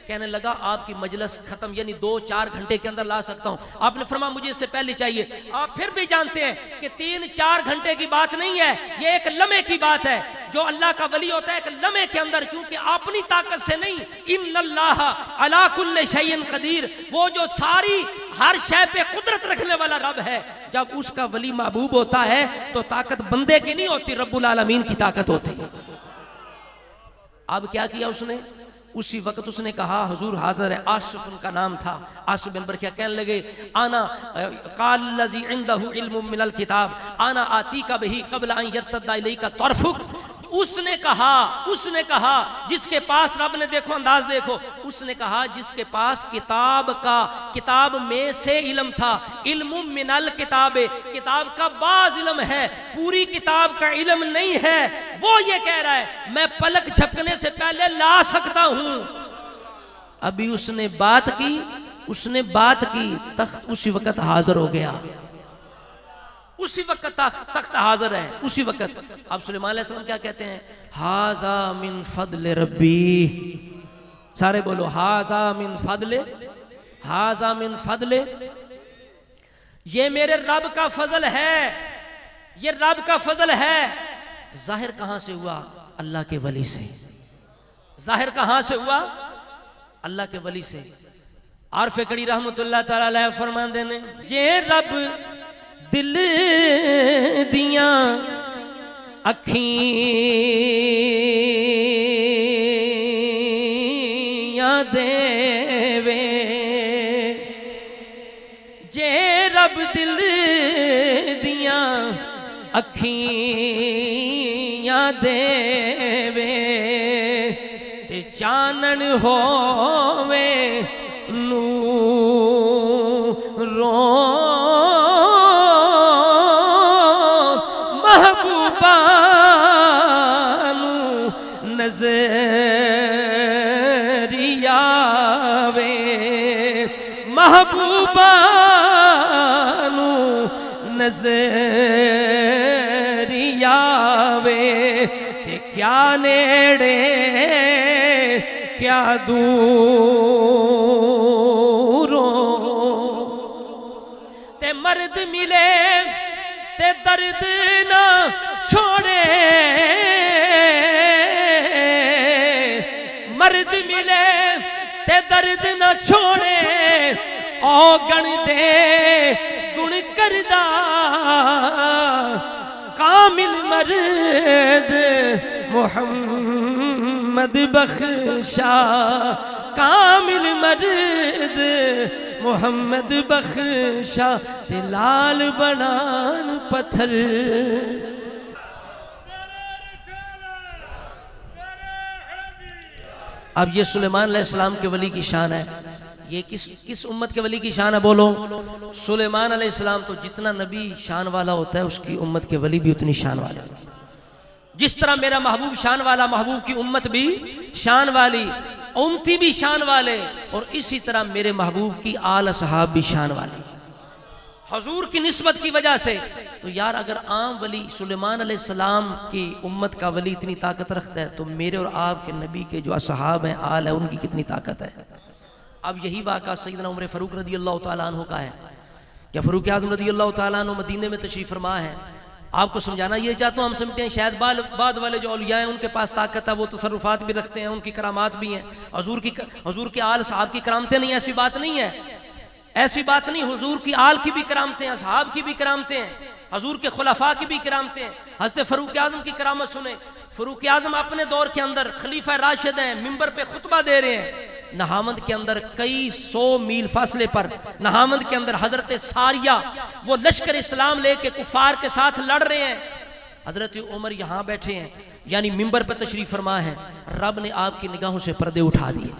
کہنے لگا آپ کی مجلس ختم یعنی 2-4 گھنٹے کے اندر لا سکتا ہوں۔ آپ نے فرمایا مجھے اس سے پہلے چاہیے۔ آپ پھر بھی جانتے ہیں کہ 3-4 گھنٹے کی بات نہیں ہے، یہ ایک لمحے کی بات ہے۔ جو اللہ کا ولی ہوتا ہے ایک لمحے کے اندر، چونکہ اپنی طاقت سے نہیں، ان اللہ علی کل شیء قدیر، وہ جو ساری ہر شے پہ قدرت رکھنے والا رب ہے، جب اس کا ولی محبوب ہوتا ہے تو طاقت بندے کی نہیں ہوتی، رب العالمین کی طاقت ہوتی ہے۔ اب کیا کیا اس نے؟ اسی وقت اس نے کہا حضور حاضر ہے، آصف ان کا نام تھا، آصف بن برخیہ کہنے لگے آنا قال الذی عنده علم من الکتاب آنا آتیک بہ قبل ان یرتد الیک طرفک، اس نے کہا جس کے پاس، رب نے دیکھو انداز دیکھو، اس نے کہا جس کے پاس کتاب میں سے علم تھا، علم من الکتاب، کتاب کا بعض علم ہے، پوری کتاب کا علم نہیں ہے، وہ یہ کہہ رہا ہے میں پلک جھپکنے سے پہلے لا سکتا ہوں۔ ابھی اس نے بات کی، تخت اسی وقت حاضر ہو گیا، اسی وقت تخت حاضر ہے، اسی وقت۔ اب سلیمان علیہ السلام کیا کہتے ہیں؟ ھذا من فضل ربی، سارے بولو ھذا من فضل، ھذا من فضل، یہ میرے رب کا فضل ہے، یہ رب کا فضل ہے۔ ظاہر کہاں سے ہوا؟ اللہ کے ولی سے۔ ظاہر کہاں سے ہوا؟ اللہ کے ولی سے۔ عارف کڑی رحمت اللہ تعالی علیہ فرماندے نے یہ رب دل دیاں اکھیاں دے وے، جے رب دل دیاں اکھیاں دے وے تے چانن ہووے نوروں نظریہ وے، محبوبہ نو نظریہ وے، تے کیا نیڑے کیا دوروں، تے مرد ملے تے درد نہ چھوڑے، ملے تے درد نہ چھوڑے او گن دے گن کردا کامل مرد محمد بخشا کامل مرد محمد بخشا تے لال بنان پتھر اب یہ سلیمان علیہ السلام کے ولی کی شان ہے یہ کس امت کے ولی کی شان ہے بولو سلیمان علیہ السلام تو جتنا نبی شان والا ہوتا ہے اس کی امت کے ولی بھی اتنی شان والا جس طرح میرا محبوب شان والا محبوب کی امت بھی شان والی امتی بھی شان والے اور اسی طرح میرے محبوب کی آل اصحاب بھی شان والے حضور کی نسبت کی وجہ سے تو یار اگر عام ولی سلیمان علیہ السلام کی امت کا ولی اتنی طاقت رکھتا ہے تو میرے اور آپ کے نبی کے جو اصحاب ہیں آل ہیں ان کی کتنی طاقت ہے اب یہی واقعہ سیدنا عمر فاروق رضی اللہ تعالیٰ عنہ کا ہے کیا فاروق اعظم رضی اللہ تعالیٰ عنہ مدینے میں تشریف فرما ہے آپ کو سمجھانا یہ چاہتا ہوں ہم سمجھتے ہیں شاید بعد والے جو اولیاء ہیں ان کے پاس طاقت ہے وہ تصرفات بھی رکھتے ہیں ان کی کرامات بھی ہیں حضور کے آل صحاب کی کرامتیں نہیں ایسی بات نہیں ہے ایسی بات نہیں حضور کی آل کی بھی کرامتیں ہیں اصحاب کی بھی کرامتیں ہیں حضور کے خلفاء کی بھی کرامتیں ہیں حضرت فاروق اعظم کی کرامت سنیں فاروق اعظم اپنے دور کے اندر خلیفہ راشد ہیں منبر پہ خطبہ دے رہے ہیں نہامند کے اندر کئی 100 میل فاصلے پر نہامند کے اندر حضرت ساریہ وہ لشکر اسلام لے کے کفار کے ساتھ لڑ رہے ہیں حضرت عمر یہاں بیٹھے ہیں یعنی منبر پہ تشریف فرما ہے رب نے آپ کی نگاہوں سے پردے اٹھا دیے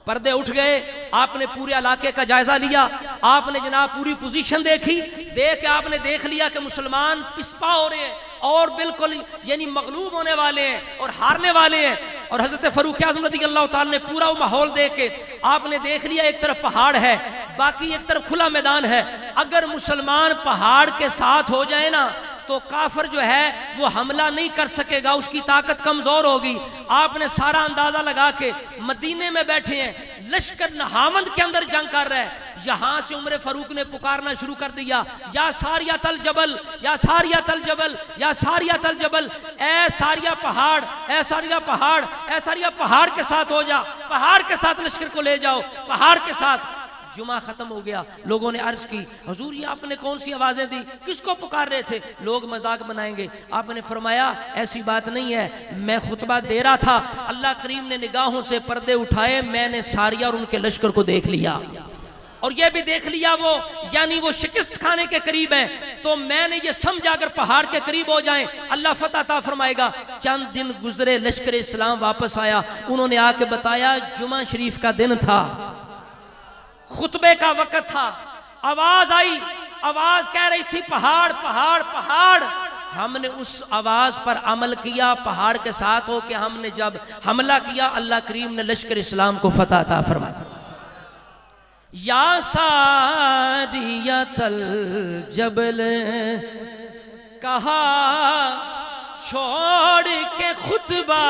پردے اٹھ گئے آپ نے پورے علاقے کا جائزہ لیا آپ نے جناب پوری پوزیشن دیکھی دیکھ کے آپ نے دیکھ لیا کہ مسلمان پسپا ہو رہے ہیں اور بالکل یعنی مغلوب ہونے والے ہیں اور ہارنے والے ہیں اور حضرت فاروق اعظم رضی اللہ تعالیٰ نے پورا وہ ماحول دیکھ کے آپ نے دیکھ لیا ایک طرف پہاڑ ہے باقی ایک طرف کھلا میدان ہے اگر مسلمان پہاڑ کے ساتھ ہو جائے نا تو کافر جو ہے وہ حملہ نہیں کر سکے گا اس کی طاقت کمزور ہوگی آپ نے سارا اندازہ لگا کے مدینے میں بیٹھے ہیں لشکر نہامند کے اندر جنگ کر رہے ہیں یہاں سے عمر فاروق نے پکارنا شروع کر دیا یا ساریہ الجبل یا ساریہ الجبل یا ساریہ الجبل اے ساریہ پہاڑ اے ساریہ پہاڑ اے ساریہ پہاڑ کے ساتھ ہو جا پہاڑ کے ساتھ لشکر کو لے جاؤ پہاڑ کے ساتھ جمعہ ختم ہو گیا لوگوں نے عرض کی حضور یہ آپ نے کون سی آوازیں دی کس کو پکار رہے تھے لوگ مذاق بنائیں گے آپ نے فرمایا ایسی بات نہیں ہے میں خطبہ دے رہا تھا اللہ کریم نے نگاہوں سے پردے اٹھائے میں نے ساریہ اور ان کے لشکر کو دیکھ لیا اور یہ بھی دیکھ لیا وہ یعنی وہ شکست کھانے کے قریب ہیں تو میں نے یہ سمجھا اگر پہاڑ کے قریب ہو جائیں اللہ فتح عطا فرمائے گا چند دن گزرے لشکر اسلام واپس آیا انہوں نے آ کے بتایا جمعہ شریف کا دن تھا خطبے کا وقت تھا آواز آئی آواز کہہ رہی تھی پہاڑ پہاڑ پہاڑ ہم نے اس آواز پر عمل کیا پہاڑ کے ساتھ ہو کہ ہم نے جب حملہ کیا اللہ کریم نے لشکر اسلام کو فتح عطا فرمایا یا ساریۃ الجبل کہا چھوڑ کے خطبہ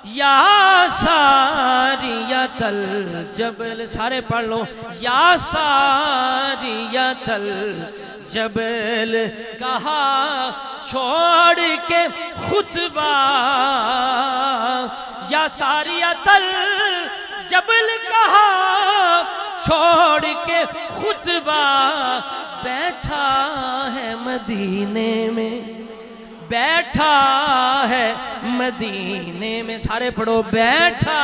یا ساریۃ الجبل سارے پڑھ لو یا ساریۃ الجبل کہا چھوڑ کے خطبہ یا ساریۃ الجبل کہا چھوڑ کے خطبہ بیٹھا ہے مدینے میں بیٹھا ہے مدینے میں سارے پڑھو بیٹھا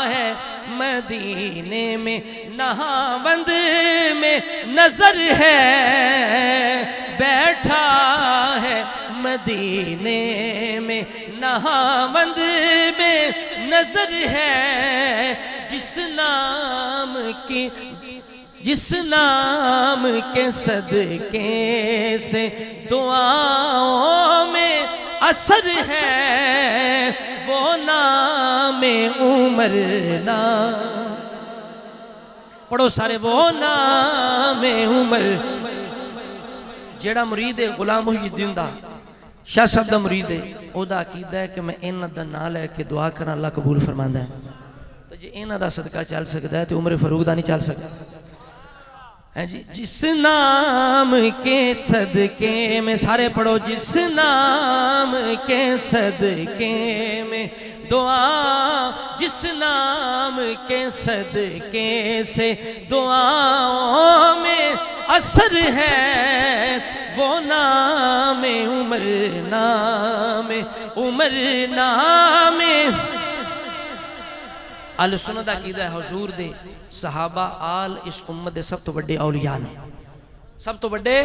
ہے مدینے میں نہاوند میں نظر ہے بیٹھا ہے مدینے میں نہاوند میں نظر ہے جس نام کے صدقے سے دعاؤں میں اثر ہے وہ نام عمر نام پڑھو سارے وہ نام عمر جیڑا مرید ہے غلام محی الدین دا شاہ صاحب دا مرید ہے او دا عقیدہ ہے کہ میں انہ دا نال ہے کہ دعا کرنا اللہ قبول فرماندہ ہے تو جی انہ دا صدقہ چل سکتا ہے تو عمر فاروق دا نہیں چل سکتا جی جس نام کے صدقے میں، سارے پڑھو، جس نام کے صدقے میں دعا، جس نام کے صدقے سے دعاؤں میں اثر ہے، وہ نام عمر، نام عمر، نام اہل سنت عقیدہ ہے حضور دے صحابہ آل اس امت دے سب تو بڑے اولیاء نے، سب تو بڑے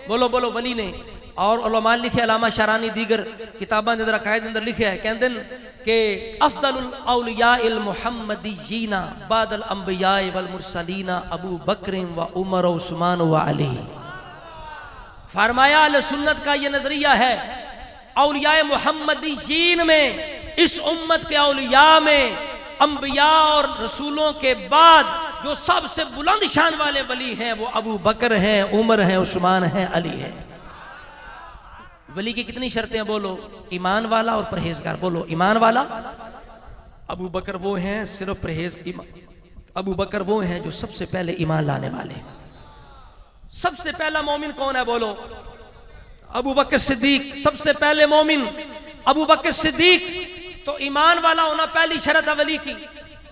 بولو بولو ولی نے۔ اور علماء لکھے، علامہ شارانی دیگر کتاباں اندر عقائد اندر لکھے ہے کہندے کہ افضل الاولیاء المحمدیین بعد الانبیاء والمرسلین ابو بکر و عمر و عثمان و علی۔ فرمایا اہل سنت کا یہ نظریہ ہے، اولیاء محمدیین میں، اس امت کے اولیاء میں، انبیاء اور رسولوں کے بعد جو سب سے بلند شان والے ولی ہیں وہ ابو بکر ہیں، عمر ہیں، عثمان ہیں، علی ہیں۔ ولی کی کتنی شرطیں ہیں بولو؟ ایمان والا اور پرہیزگار، بولو ایمان والا۔ ابو بکر وہ ہیں صرف پرہیز، ابو بکر وہ ہیں جو سب سے پہلے ایمان لانے والے۔ سب سے پہلا مومن کون ہے بولو؟ ابو بکر صدیق، سب سے پہلے مومن ابو بکر صدیق۔ تو ایمان والا ہونا پہلی شرط ہے ولی کی،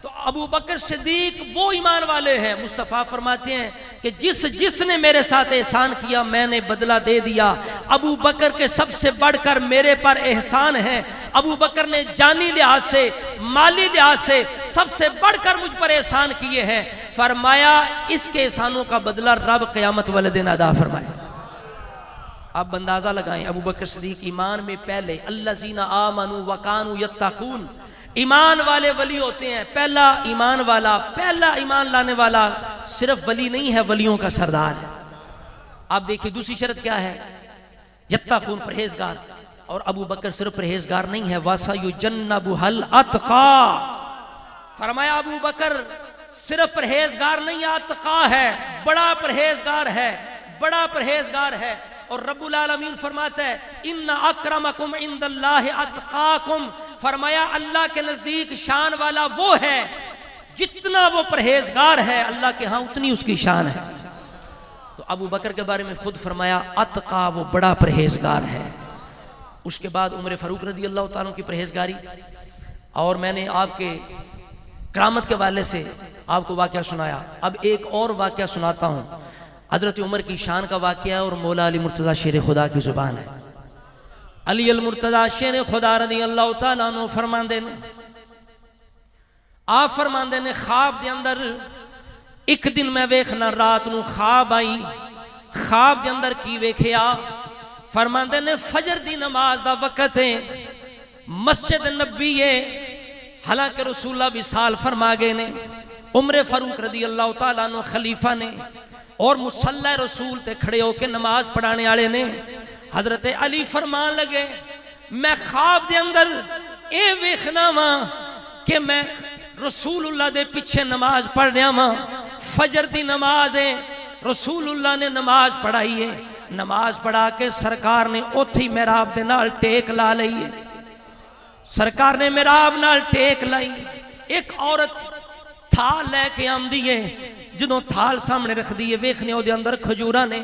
تو ابو بکر صدیق وہ ایمان والے ہیں۔ مصطفیٰ فرماتے ہیں کہ جس نے میرے ساتھ احسان کیا میں نے بدلہ دے دیا۔ ابو بکر کے سب سے بڑھ کر میرے پر احسان ہے، ابو بکر نے جانی لحاظ سے، مالی لحاظ سے سب سے بڑھ کر مجھ پر احسان کیے ہیں۔ فرمایا اس کے احسانوں کا بدلہ رب قیامت والے دن ادا فرمائے۔ اب اندازہ لگائیں، ابو بکر صدیق ایمان میں پہلے، الذین آمنوا وکانوا یتقون، ایمان والے ولی ہوتے ہیں۔ پہلا ایمان والا، پہلا ایمان لانے والا صرف ولی نہیں ہے، ولیوں کا سردار ہے۔ آپ دیکھیں دوسری شرط کیا ہے؟ یتقون، پرہیزگار۔ اور ابو بکر صرف پرہیزگار نہیں ہے، وَسَيُجَنَّبُهَا الْأَتْقَى، فرمایا ابو بکر صرف پرہیزگار نہیں، اتقا ہے، بڑا پرہیزگار ہے، بڑا پرہیزگار ہے۔ اور رب العالمین فرماتا ہے ان اکرمکم عند اللہ اتقاکم، فرمایا اللہ کے نزدیک شان والا وہ ہے جتنا وہ پرہیزگار ہے، اللہ کے ہاں اتنی اس کی شان ہے۔ تو ابو بکر کے بارے میں خود فرمایا اتقا، وہ بڑا پرہیزگار ہے۔ اس کے بعد عمر فاروق رضی اللہ تعالیٰ کی پرہیزگاری۔ اور میں نے آپ کے کرامت کے والے سے آپ کو واقعہ سنایا، اب ایک اور واقعہ سناتا ہوں۔ حضرت عمر کی شان کا واقعہ اور مولا علی مرتضی شیر خدا کی زبان ہے۔ علی المرتضی شیر خدا رضی اللہ تعالیٰ عنہ فرماندے نے، آپ فرماندے نے خواب دے اندر ایک دن میں ویکھنا، رات نو خواب آئی، خواب دے اندر کی ویکھیا؟ فرماندے نے فجر دی نماز دا وقت ہے، مسجد نبوی ہے، حالانکہ رسول اللہ وصال فرما گئے نے، عمر فاروق رضی اللہ تعالیٰ عنہ خلیفہ نے، اور مصلی رسول تے کھڑے ہو کے نماز پڑھانے آلے نے۔ حضرت علی فرمان لگے میں خواب دے اندر اے ویکھنا ماں کہ میں رسول اللہ دے پیچھے نماز پڑھ رہا ماں، فجر دی نماز ہے، رسول اللہ نے نماز پڑھائی ہے، نماز پڑھا کے سرکار نے اوتھی محراب دے نال ٹیک لا لئی ہے، سرکار نے محراب نال ٹیک لائی۔ ایک عورت تھال لے کے آم دیئے، جنہوں تھال سامنے رکھ دیئے، ویکھنے ہو دے اندر کھجورہ نے،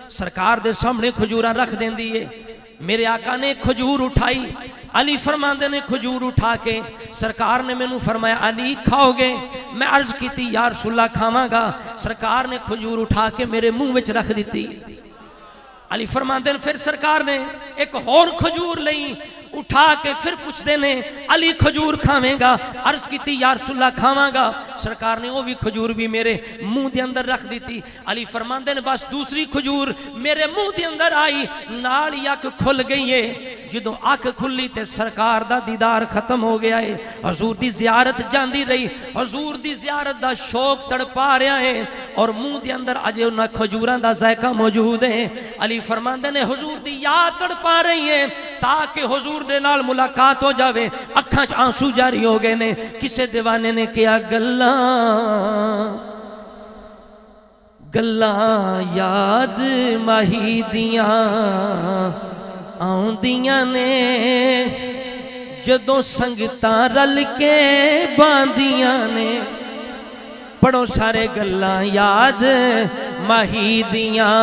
سرکار دے سامنے کھجورہ رکھ دیں دیئے۔ میرے آقا نے کھجور اٹھائی، علی فرماندے نے کھجور اٹھا کے سرکار نے میں نو فرمایا علی کھاؤ گے؟ میں عرض کی تھی یا رسول اللہ کھاواں گا۔ سرکار نے کھجور اٹھا کے میرے منہ وچ رکھ دیتی۔ علی فرماندے نے پھر سرکار نے ایک اور کھجور لئی، اٹھا کے پھر پوچھ دینے علی کھجور کھاویں گا؟ عرض کی تھی یا رسول اللہ کھاواں گا۔ سرکار نے وہ بھی کھجور بھی میرے منہ دے اندر رکھ دیتی۔ علی فرماندے نے بس دوسری کھجور میرے منہ دے اندر آئی، نال ہی اکھ کھل گئی ہے۔ جدوں اکھ کھلی تے سرکار دا دیدار ختم ہو گیا ہے، حضور دی زیارت جاندی رہی، حضور دی زیارت دا شوق تڑپا رہا ہے، اور منہ دے اندر اجے انہاں کھجوراں دا ذائقہ موجود ہے۔ علی فرماندے نے حضور دی یاد تڑپا رہی ہے تاکہ حضور دے نال ملاقات ہو جاوے۔ اکھاں چ آنسو جاری ہو گئے نے۔ کسے دیوانے نے کیا گلاں یاد ماہی دیاں آؤندیاں نے، جدوں سنگتاں رل کے باندیاں نے۔ پڑھو سارے گلاں یاد ਮਾਹੀ ਦੀਆਂ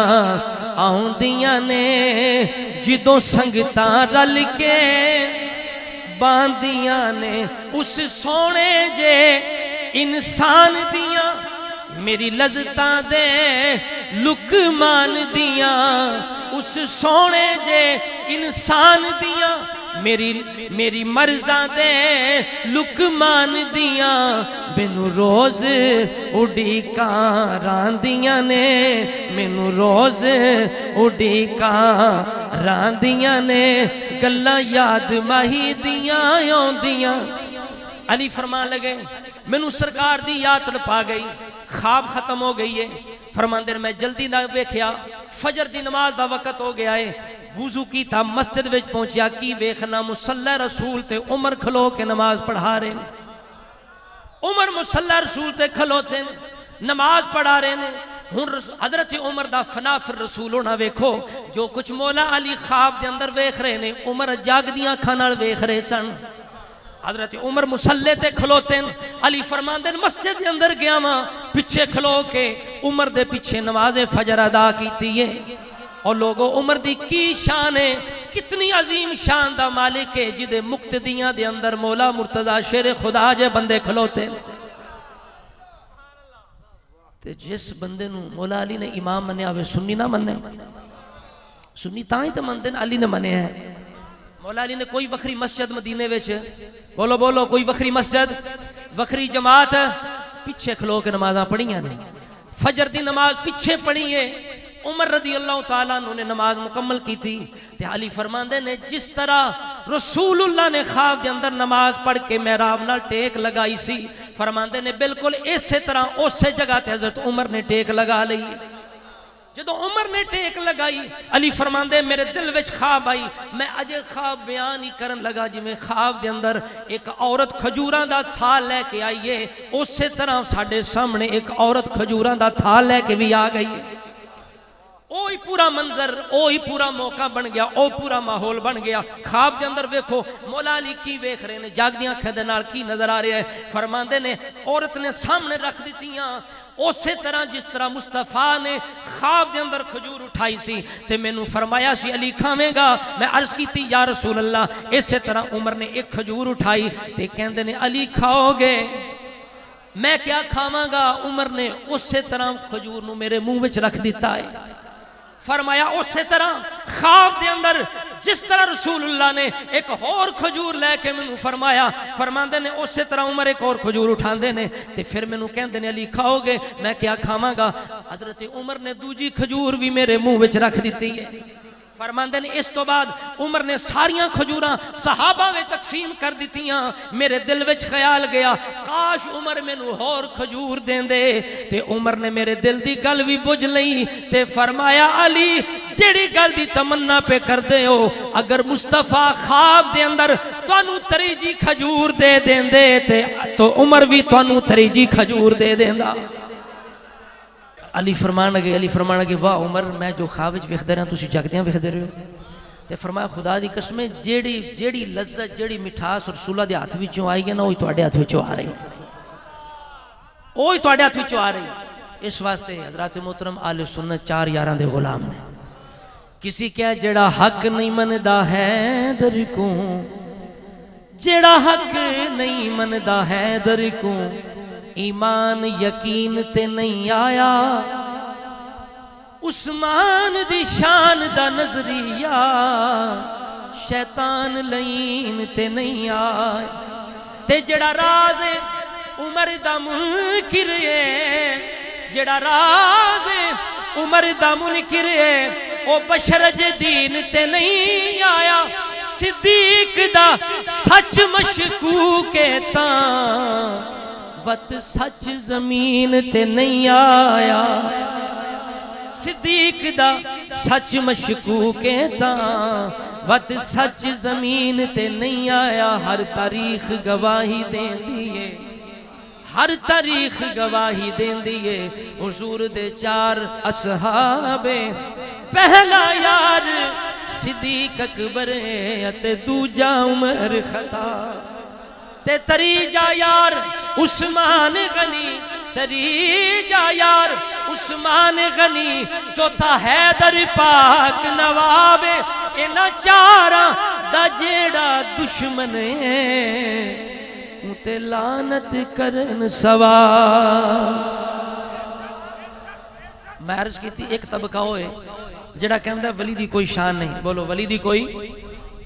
ਆਉਂਦੀਆਂ ਨੇ, ਜਦੋਂ ਸੰਗਤਾਂ ਰਲ ਕੇ ਬਾਂਦੀਆਂ ਨੇ। ਉਸ ਸੋਹਣੇ ਜੇ ਇਨਸਾਨ ਦੀਆਂ ਮੇਰੀ ਲਜ਼ਤਾਂ ਦੇ ਲੁਕਮਾਨ ਦੀਆਂ, ਉਸ ਸੋਹਣੇ ਜੇ ਇਨਸਾਨ ਦੀਆਂ ਮੇਰੀ ਮਰਜ਼ਾਂ ਦੇ ਲੁਕਮਾਨ ਦੀਆਂ, ਮੈਨੂੰ ਰੋਜ਼ ਉਡੀਕਾਂ ਰਾਂਦੀਆਂ ਨੇ, ਮੈਨੂੰ ਰੋਜ਼ ਉਡੀਕਾਂ ਰਾਂਦੀਆਂ ਨੇ, ਗੱਲਾਂ ਯਾਦ ਮਾਹੀ ਦੀਆਂ ਆਉਂਦੀਆਂ। علی فرمان لگے مینوں سرکار دی یاد تڑپا گئی، خواب ختم ہو گئی ہے۔ فرماندے میں جلدی نہ ویکھیا، فجر دی نماز دا وقت ہو گیا ہے، وضو کیتا مسجد وچ پہنچیا، کی ویکھنا مصلی رسول تے عمر کھلو کے نماز پڑھا رہے ہیں۔ عمر مصلی رسول تے کھلوتے ہیں، نماز پڑھا رہے ہیں۔ ہن حضرت عمر دا فنا فر رسول ہونا ویکھو، جو کچھ مولا علی خواب دے اندر ویکھ رہے نے، عمر جاگ دیاں کھاں نال ویکھ رہے سن۔ حضرت عمر مسلح تے کھلوتے ہیں، علی فرماندے مسجد دے اندر گیا ماں، پچھے کھلو کے عمر دے پیچھے نماز فجر ادا کیتی ہے۔ اور لوگوں عمر دی کی شان ہے، کتنی عظیم شان دا مالک ہے، جدے مقتدیاں دے اندر مولا مرتضی شیر خدا جے بندے کھلوتے ہیں۔ تے جس بندے نو مولا علی نے امام منیا ہوئے سنی نہ مننے، سنی تائیں تے مندے علی نے منے ہیں۔ مولا علی نے کوئی وکھری مسجد مدینے وچ، بولو بولو، کوئی وکھری مسجد وکھری جماعت پیچھے کھلو کے نمازاں پڑھیاں نے۔ فجر دی نماز پیچھے پڑھی ہے، عمر رضی اللہ تعالیٰ عنہ نے نماز مکمل کی تھی۔ تے علی فرماندے نے جس طرح رسول اللہ نے خواب دے اندر نماز پڑھ کے محراب نال ٹیک لگائی سی، فرماندے نے بالکل اسی طرح اسی جگہ تے حضرت عمر نے ٹیک لگا لئی۔ جدو عمر نے ٹیک لگائی، علی فرماندے میرے دل وچ خواب آئی، میں اجے خواب بیان ہی کرن لگا جی میں خواب دے اندر ایک عورت کھجوراں دا تھال لے کے آئیے، اسی طرح ساڑھے سامنے ایک عورت کھجوراں دا تھال لے کے بھی آ گئی ہے۔ اوہی پورا منظر، اوہی پورا موقع بن گیا، اوہ پورا ماحول بن گیا۔ خواب دے اندر ویکھو مولا علی کی ویکھ رہے نے، جاگ دیاں کھدے نال کی نظر آ رہے ہیں۔ فرماندے نے عورت نے سامنے رکھ دیتیاں اسی طرح جس طرح مصطفیٰ نے خواب دے اندر کھجور اٹھائی سی، تے میں نو فرمایا سی علی کھاویں گا، میں عرض کی تھی یا رسول اللہ۔ اسی طرح عمر نے ایک کھجور اٹھائی تے کہندے نے علی کھاؤ گے؟ میں کیا کھاواں گا؟ عمر نے اسی طرح کھجور نو میرے منہ وچ رکھ دیتا ہے۔ فرمایا اسی طرح خواب دے اندر جس طرح رسول اللہ نے ایک اور کھجور لے کے میں فرمایا، فرماندے نے اسی طرح عمر ایک اور کھجور اٹھاندے نے، تے پھر میں کہندے نے علی کھاؤ گے؟ میں کیا کھاواں گا؟ حضرت عمر نے دوجی کھجور بھی میرے منہ وچ رکھ دیتی ہے۔ فرماندے نے اس تو بعد عمر نے ساریاں کھجوراں صحابہ میں تقسیم کر دیتیاں۔ میرے دل وچ خیال گیا کاش عمر میں نو اور کھجور دین دے، تے عمر نے میرے دل دی گل بھی بجھ لئی تے فرمایا علی جیڑی گل دی تمنا پہ کر دے ہو، اگر مصطفیٰ خواب دے اندر توانو تریجی کھجور دے دین دے تو عمر بھی توانو تریجی کھجور دے دین دا۔ علی فرمان لگے واہ عمر میں جو خواب وچ ویکھدے رہا تسی جگدیاں ویکھدے رہے ہو؟ تے فرمایا خدا دی قسم جیڑی لذت جیڑی مٹھاس رسول اللہ دے ہاتھ وچوں آئی ہے نا، وہی تواڈے ہاتھ وچوں آ رہی، وہی تواڈے ہاتھ وچوں آ رہی۔ اس واسطے حضرات محترم اہل سنت چار یاراں دے غلام نے۔ کسی کہے جیڑا حق نہیں مندا ہے در کو، جیڑا حق نہیں مندا ہے در کو، ایمان یقین تے نہیں آیا، عثمان دی شان دا نظریہ شیطان لین تے نہیں آیا۔ تے جڑا راز عمر دا منکر ہے، جڑا راز عمر دا منکر ہے، او بشر جدین تے نہیں آیا۔ صدیق دا سچ مشکوک تاں وت سچ زمین تے نہیں آیا۔ صدیق دا سچ مشکوک تاں وت سچ زمین تے نہیں آیا۔ ہر تاریخ گواہی دین دیئے، ہر تاریخ گواہی دین دیئے، حضور دے چار اصحاب، پہلا یار صدیق اکبر تے دوجا عمر خطاب، تے تریجا یار عثمان غنی، تریجا یار عثمان غنی جو تھا حیدر پاک نواب انہاں چاراں دا جیڑا دشمن ہے تے لعنت کرن سوار. میں عرض کی تھی ایک طبقہ ہوئے جڑا کہندا ہے ولی دی کوئی شان نہیں. بولو ولی دی کوئی.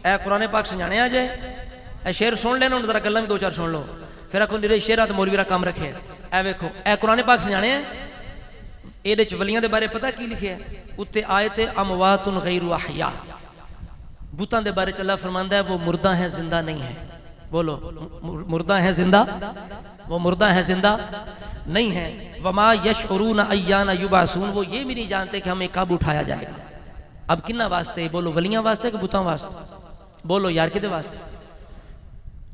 اے قرآن پاک سمجھانے آ جائے اے شعر سن لینا ذرا گلاں بھی دو چار سن لو پھر آکھو نیرے شعرات مولوی را کام رکھے. اے ویکھو اے قرآن پاک سمجھانے ہیں اے دے وچ ولیاں دے بارے پتہ کی لکھیا ہے اوتے آیت اموات غیر احیاء. بتاں دے بارے اللہ فرماندا ہے وہ مردہ ہیں زندہ نہیں ہیں. بولو مردہ ہیں زندہ, وہ مردہ ہیں زندہ نہیں ہیں. وما یشعرون ایان یبعثون, وہ یہ بھی نہیں جانتے کہ ہمیں کب اٹھایا جائے گا. اب کنہ واسطے؟ بولو ولیاں واسطے کہ بتاں واسطے؟ بولو یار کدے واسطے؟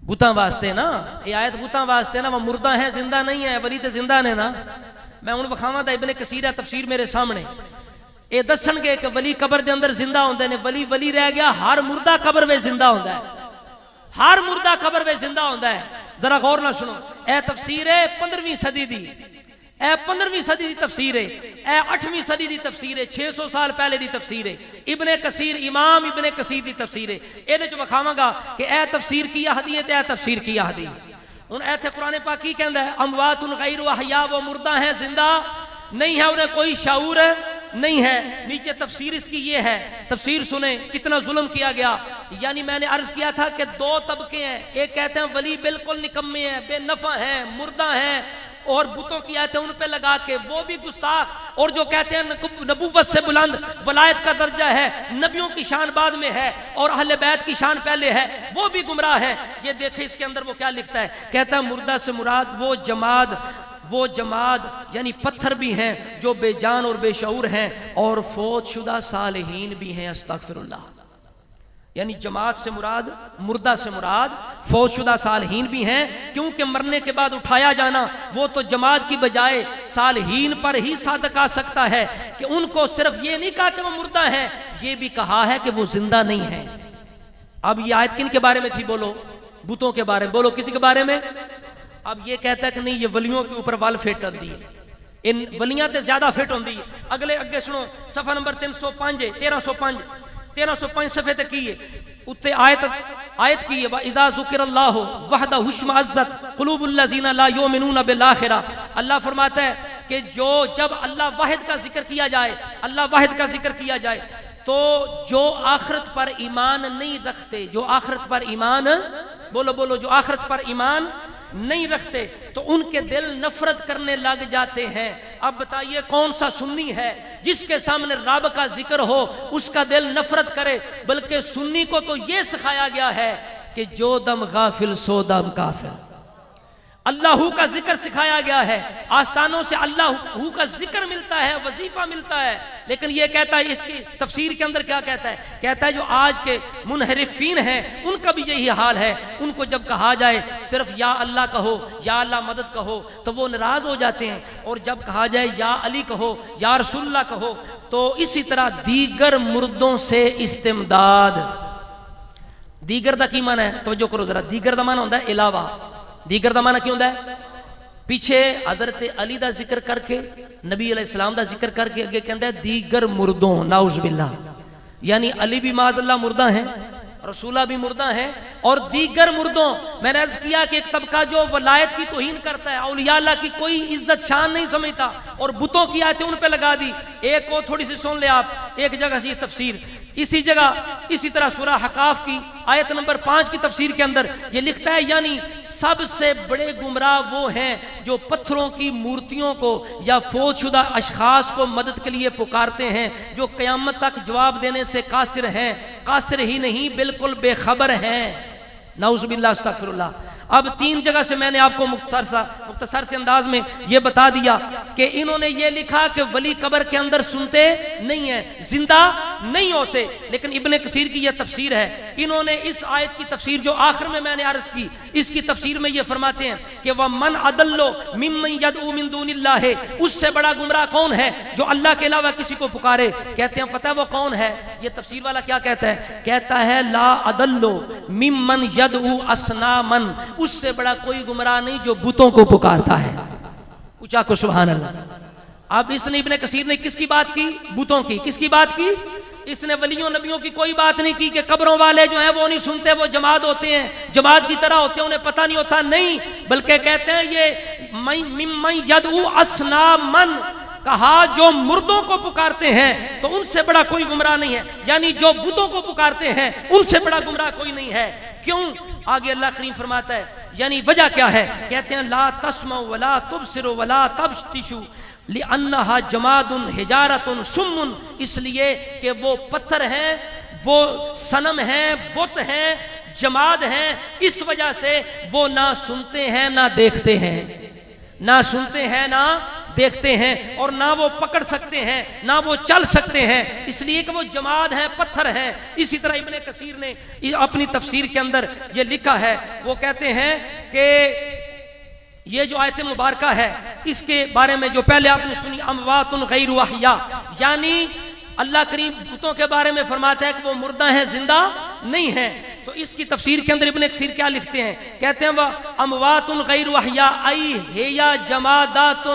بتاں واسطے نا. یہ آیت بتاں واسطے نا. وہ مردہ ہیں زندہ نہیں ہیں, ولی تے زندہ نے نا. میں ہن بخاواں دا ابن کثیر ہے تفسیر میرے سامنے. اے دسن گے کہ ولی قبر دے اندر زندہ ہوندے نے. ولی ولی رہ گیا, ہر مردہ قبر میں زندہ ہوندا ہے. ہر مردہ قبر میں زندہ ہوندا ہے. ذرا غور نہ سنو. اے تفسیر ہے 15ویں صدی دی, اے 15ویں صدی دی تفسیر ہے, اے 8ویں صدی دی تفسیر ہے, 600 سال پہلے دی تفسیر ہے. ابن کثیر, امام ابن کثیر دی تفسیر ہے. اے وچ وکھاواں گا کہ اے تفسیر کی احادی ہے تے اے تفسیر کی احادی. ہن ایتھے قرآن پاک کی کہندا ہے اموات غیر احیاء, وہ مردہ ہیں زندہ نہیں ہے, انہیں کوئی شعور نہیں ہے. نیچے تفسیر اس کی یہ ہے, تفسیر سنیں کتنا ظلم کیا گیا. یعنی میں نے عرض کیا تھا کہ دو طبقے ہیں. ایک کہتے ہیں ولی بالکل نکمے ہیں, بے نفع ہیں, مردہ ہیں, اور بتوں کی آیتیں ان پہ لگا کے وہ بھی گستاخ. اور جو کہتے ہیں نبوت سے بلند ولایت کا درجہ ہے, نبیوں کی شان بعد میں ہے اور اہل بیت کی شان پہلے ہے, وہ بھی گمراہ ہے. یہ دیکھیں اس کے اندر وہ کیا لکھتا ہے. کہتا ہے مردہ سے مراد وہ جماد یعنی پتھر بھی ہیں جو بے جان اور بے شعور ہیں, اور فوت شدہ صالحین بھی ہیں. استغفر اللہ. یعنی جماعت سے مراد, مردہ سے مراد فوت شدہ صالحین بھی ہیں, کیونکہ مرنے کے بعد اٹھایا جانا وہ تو جماعت کی بجائے صالحین پر ہی صادق آ سکتا ہے. کہ ان کو صرف یہ نہیں کہا کہ وہ مردہ ہیں, یہ بھی کہا ہے کہ وہ زندہ نہیں ہیں. اب یہ آیت کن کے بارے میں تھی؟ بولو بتوں کے بارے میں. بولو کسی کے بارے میں؟ اب یہ کہتا ہے کہ نہیں یہ ولیوں کے اوپر وال فٹ ہوندی ہے, ان ولیاں تے زیادہ فٹ ہوندی ہے. اگے سنو صفحہ نمبر 305 1305 صفحے تے کی ہے اتے آیت کی ہے وَإِذَا ذُكِرَ اللَّهُ وَحْدَهُ اشْمَأَزَّتْ قُلُوبُ الَّذِينَ لَا يُؤْمِنُونَ بِالْآخِرَةِ. اللہ فرماتا ہے کہ جب اللہ واحد کا ذکر کیا جائے, اللہ واحد کا ذکر کیا جائے تو جو آخرت پر ایمان نہیں رکھتے, جو آخرت پر ایمان, بولو جو آخرت پر ایمان نہیں رکھتے تو ان کے دل نفرت کرنے لگ جاتے ہیں. اب بتائیے کون سا سنی ہے جس کے سامنے رب کا ذکر ہو اس کا دل نفرت کرے؟ بلکہ سنی کو تو یہ سکھایا گیا ہے کہ جو دم غافل سو دم کافر. اللہ کا ذکر سکھایا گیا ہے, آستانوں سے اللہ کا ذکر ملتا ہے, وظیفہ ملتا ہے. لیکن یہ کہتا ہے اس کی تفسیر کے اندر کیا کہتا ہے؟ کہتا ہے جو آج کے منحرفین ہیں ان کا بھی یہی حال ہے. ان کو جب کہا جائے صرف یا اللہ کہو, یا اللہ مدد کہو تو وہ ناراض ہو جاتے ہیں, اور جب کہا جائے یا علی کہو, یا رسول اللہ کہو تو اسی طرح دیگر مردوں سے استمداد. دیگر دا کی معنی ہے؟ توجہ کرو ذرا. دیگر دا معنی ہوتا ہے علاوہ. دیگر دا معنی کیوں ہوتا ہے؟ پیچھے حضرت علی دا ذکر کر کے, نبی علیہ السلام دا ذکر کر کے اگے کہندا ہے دیگر مردوں, نعوذ باللہ. یعنی علی بھی معاذ اللہ مردہ ہیں, رسولہ بھی مردہ ہیں, اور دیگر مردوں. میں نے عرض کیا کہ ایک طبقہ جو ولایت کی توہین کرتا ہے, اولیاء اللہ کی کوئی عزت شان نہیں سمجھتا, اور بتوں کی آیتیں ان پہ لگا دی. ایک کو تھوڑی سی سن لے آپ, ایک جگہ سے یہ تفسیر اسی جگہ, اسی طرح سورہ حقاف کی آیت نمبر 5 کی تفسیر کے اندر یہ لکھتا ہے یعنی سب سے بڑے گمراہ وہ ہیں جو پتھروں کی مورتیوں کو یا فوت شدہ اشخاص کو مدد کے لیے پکارتے ہیں, جو قیامت تک جواب دینے سے قاصر ہیں. قاصر ہی نہیں بالکل بے خبر ہیں. نعوذ باللہ, استغفر اللہ. اب 3 جگہ سے میں نے آپ کو مختصر سے انداز میں یہ بتا دیا کہ انہوں نے یہ لکھا کہ ولی قبر کے اندر سنتے نہیں ہیں, زندہ نہیں ہوتے. لیکن ابن کثیر کی یہ تفسیر ہے. انہوں نے اس آیت کی تفسیر جو آخر میں نے عرض کی, اس کی تفسیر میں یہ فرماتے ہیں کہ وَمَنْ عَدَلُّ مِمَّنْ يَدْعُو مِن دُونِ اللَّهِ, اس سے بڑا گمراہ کون ہے جو اللہ کے علاوہ کسی کو پکارے. کہتے ہیں پتہ ہے وہ کون ہے؟ یہ تفسیر والا کیا کہتا ہے؟ کہتا ہے لا عدلُّ مِمَّنْ يَدْعُو أَصْنَامًا, اس سے بڑا کوئی گمراہ نہیں جو بتوں کو پکارتا ہے. اونچا کو سبحان اللہ. اب اس نے ابن کثیر نے کس کی بات کی؟ بتوں کی. کس کی بات کی؟ اس نے ولیوں نبیوں کی کوئی بات نہیں کی کہ قبروں والے جو ہیں وہ نہیں سنتے، وہ جماد ہوتے ہیں، جماد کی طرح ہوتے ہیں، انہیں پتہ نہیں ہوتا. نہیں، بلکہ کہتے ہیں یہ ممن یدعو اصنامن، کہا جو مردوں کو پکارتے ہیں تو ان سے بڑا کوئی گمراہ نہیں ہے، یعنی جو بتوں کو پکارتے ہیں ان سے بڑا گمراہ کوئی نہیں ہے. کیوں؟ آگے اللہ کریم فرماتا ہے یعنی وجہ کیا ہے؟ کہتے ہیں لا تسمعوا ولا تبصروا ولا تبطشوا لأنها جماد حجارۃ صم، اس لیے کہ وہ پتھر ہیں، وہ صنم ہیں، بت ہیں، جماد ہیں، اس وجہ سے وہ نہ سنتے ہیں نہ دیکھتے ہیں، نہ سنتے ہیں نہ دیکھتے ہیں، اور نہ وہ پکڑ سکتے ہیں نہ وہ چل سکتے ہیں، اس لیے کہ وہ جماد ہیں، پتھر ہیں. اسی طرح ابن کثیر نے اپنی تفسیر کے اندر یہ لکھا ہے، وہ کہتے ہیں کہ یہ جو آیت مبارکہ ہے اس کے بارے میں جو پہلے آپ نے سنی اموات غیر احیاء، یعنی اللہ کریم بتوں کے بارے میں فرماتا ہے کہ وہ مردہ ہیں، زندہ نہیں ہیں. تو اس کی تفسیر کے اندر ابن کثیر کیا لکھتے ہیں؟ کہتے ہیں وہ اموات غیر احیاء ای ہیا جمادات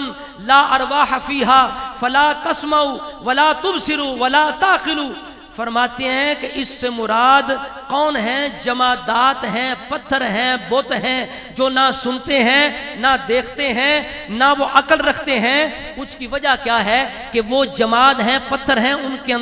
لا ارواح فیہا فلا تسمعوا ولا تبصروا ولا تعقلوا. فرماتے ہیں کہ اس سے مراد کون ہیں؟ جمادات ہیں، پتھر ہیں، بت ہیں، جو نہ سنتے ہیں نہ دیکھتے ہیں نہ وہ عقل رکھتے ہیں. اس کی وجہ کیا ہے؟ کہ وہ جماد ہیں، پتھر ہیں، ان کے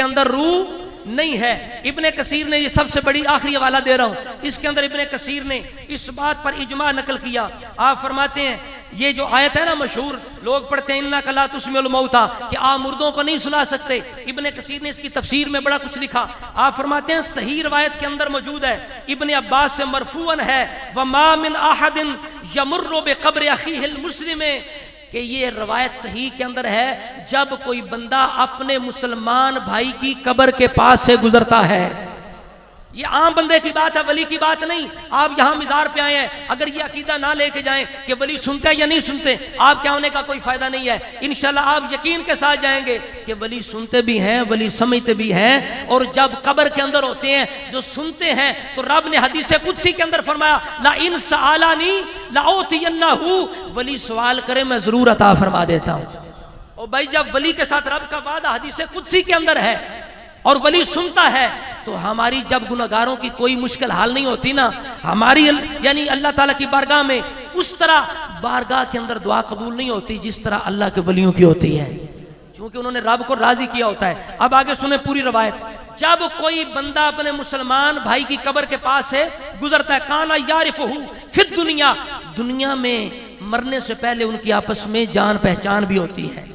اندر روح نہیں ہے. ابن کثیر نے یہ سب سے بڑی آخری حوالہ دے رہا ہوں، اس کے اندر ابن کثیر نے اس بات پر اجماع نقل کیا. آپ فرماتے ہیں یہ جو آیت ہے نا مشہور لوگ پڑھتے ہیں انک لا تسمع الموتى، کہ آپ مردوں کو نہیں سنا سکتے. ابن کثیر نے اس کی تفسیر میں بڑا کچھ لکھا. آپ فرماتے ہیں صحیح روایت کے اندر موجود ہے، ابن عباس سے مرفوعاً ہے وما من احد یمر بقبر اخیہ المسلم، کہ یہ روایت صحیح کے اندر ہے جب کوئی بندہ اپنے مسلمان بھائی کی قبر کے پاس سے گزرتا ہے. یہ عام بندے کی بات ہے، ولی کی بات نہیں. آپ یہاں مزار پہ آئے ہیں، اگر یہ عقیدہ نہ لے کے جائیں کہ ولی سنتے یا نہیں سنتے، آپ کیا ہونے کا کوئی فائدہ نہیں ہے. انشاءاللہ آپ یقین کے ساتھ جائیں گے کہ ولی سنتے بھی ہیں، ولی سمجھتے بھی ہیں. اور جب قبر کے اندر ہوتے ہیں جو سنتے ہیں تو رب نے حدیث قدسی کے اندر فرمایا لا ان سالانی لاؤتینہ، ولی سوال کرے میں ضرور عطا فرما دیتا ہوں. اور بھائی جب ولی کے ساتھ رب کا وعدہ حدیث قدسی کے اندر ہے اور ولی سنتا ہے تو ہماری جب گناہگاروں کی کوئی مشکل حل نہیں ہوتی نا، ہماری یعنی اللہ تعالیٰ کی بارگاہ میں اس طرح بارگاہ کے اندر دعا قبول نہیں ہوتی جس طرح اللہ کے ولیوں کی ہوتی ہے، کیونکہ انہوں نے رب کو راضی کیا ہوتا ہے. اب آگے سنیں پوری روایت. جب کوئی بندہ اپنے مسلمان بھائی کی قبر کے پاس سے گزرتا ہے کانا یعرفہ فی الدنیا، دنیا میں مرنے سے پہلے ان کی آپس میں جان پہچان بھی ہوتی ہے.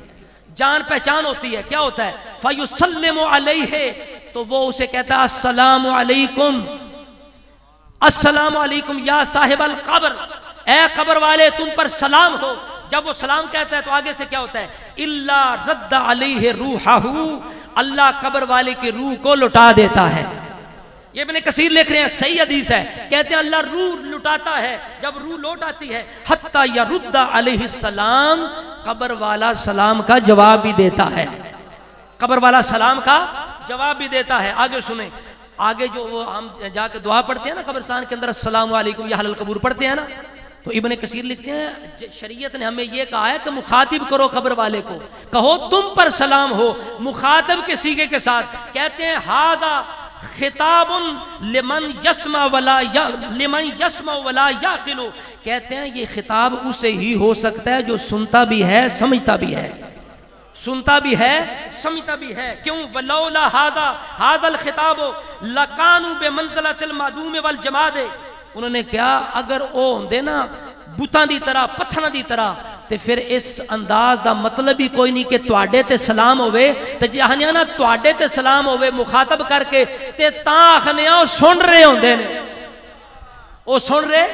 جان پہچان ہوتی ہے. کیا ہوتا ہے؟ فَيُسَلِّمُ عَلَيْهِ، تو وہ اسے کہتا ہے السلام علیکم، السلام علیکم یا صاحب القبر، اے قبر والے تم پر سلام ہو. جب وہ سلام کہتا ہے تو آگے سے کیا ہوتا ہے؟ اِلَّا رَدَّ عَلَيْهِ رُوحَهُ، اللہ قبر والے کی روح کو لٹا دیتا ہے. یہ ابن کثیر لکھ رہے ہیں، صحیح حدیث ہے. کہتے ہیں اللہ روح لٹاتا ہے، جب روح لوٹ آتی ہے حتی یرد علیہ السلام، قبر والا سلام کا جواب بھی دیتا ہے، قبر والا سلام کا جواب بھی دیتا ہے. آگے سنیں، آگے جو وہ ہم جا کے دعا پڑھتے ہیں نا قبرستان کے اندر السلام علیکم یا اہل القبور پڑھتے ہیں نا، تو ابن کثیر لکھتے ہیں شریعت نے ہمیں یہ کہا ہے کہ مخاطب کرو قبر والے کو، کہو تم پر سلام ہو، مخاطب کے صیغے کے ساتھ. کہتے ہیں ھذا خطاب لمن یسمع ولا یعقل، کہتے ہیں یہ خطاب اسے ہی ہو سکتا ہے جو سنتا بھی ہے سمجھتا بھی ہے، سنتا بھی ہے سمجھتا بھی ہے. کیوں؟ ولولا ھذا الخطاب لکانوا بمنزلۃ المعدوم والجماد، انہوں نے کیا اگر او ہوندے نا بتاں دی طرح پتھراں دی طرح تے پھر اس انداز دا مطلب ہی کوئی نہیں کہ تواڈے تے سلام ہوئے تے جہانیاں نا تواڈے تے سلام ہوئے مخاطب کر کے تے تاں آخنیاں او سن رہے ہوندے نے، او سن رہے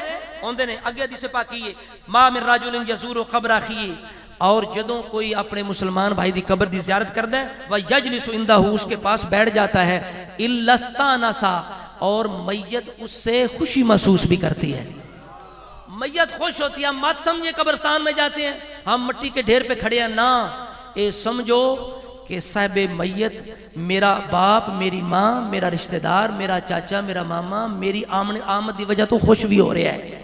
ہوندے نے. اگے حدیث پاکی ہے ما من رجل یزور قبر اخیہ، اور جدوں کوئی اپنے مسلمان بھائی دی قبر دی زیارت کردا ہے وَيَجْلِسُ عِنْدَهُ، اس کے پاس بیٹھ جاتا ہے، إِلَّا اسْتَأْنَسَ، اور میت اس سے خوشی محسوس بھی کرتی ہے، میت خوش ہوتی ہے. ہم مت سمجھے قبرستان میں جاتے ہیں ہم مٹی کے ڈھیر پہ کھڑے ہیں، نا، اے سمجھو کہ صاحب میت میرا باپ، میری ماں، میرا رشتہ دار، میرا چاچا، میرا ماما، میری آمد دی وجہ تو خوش بھی ہو رہا ہے،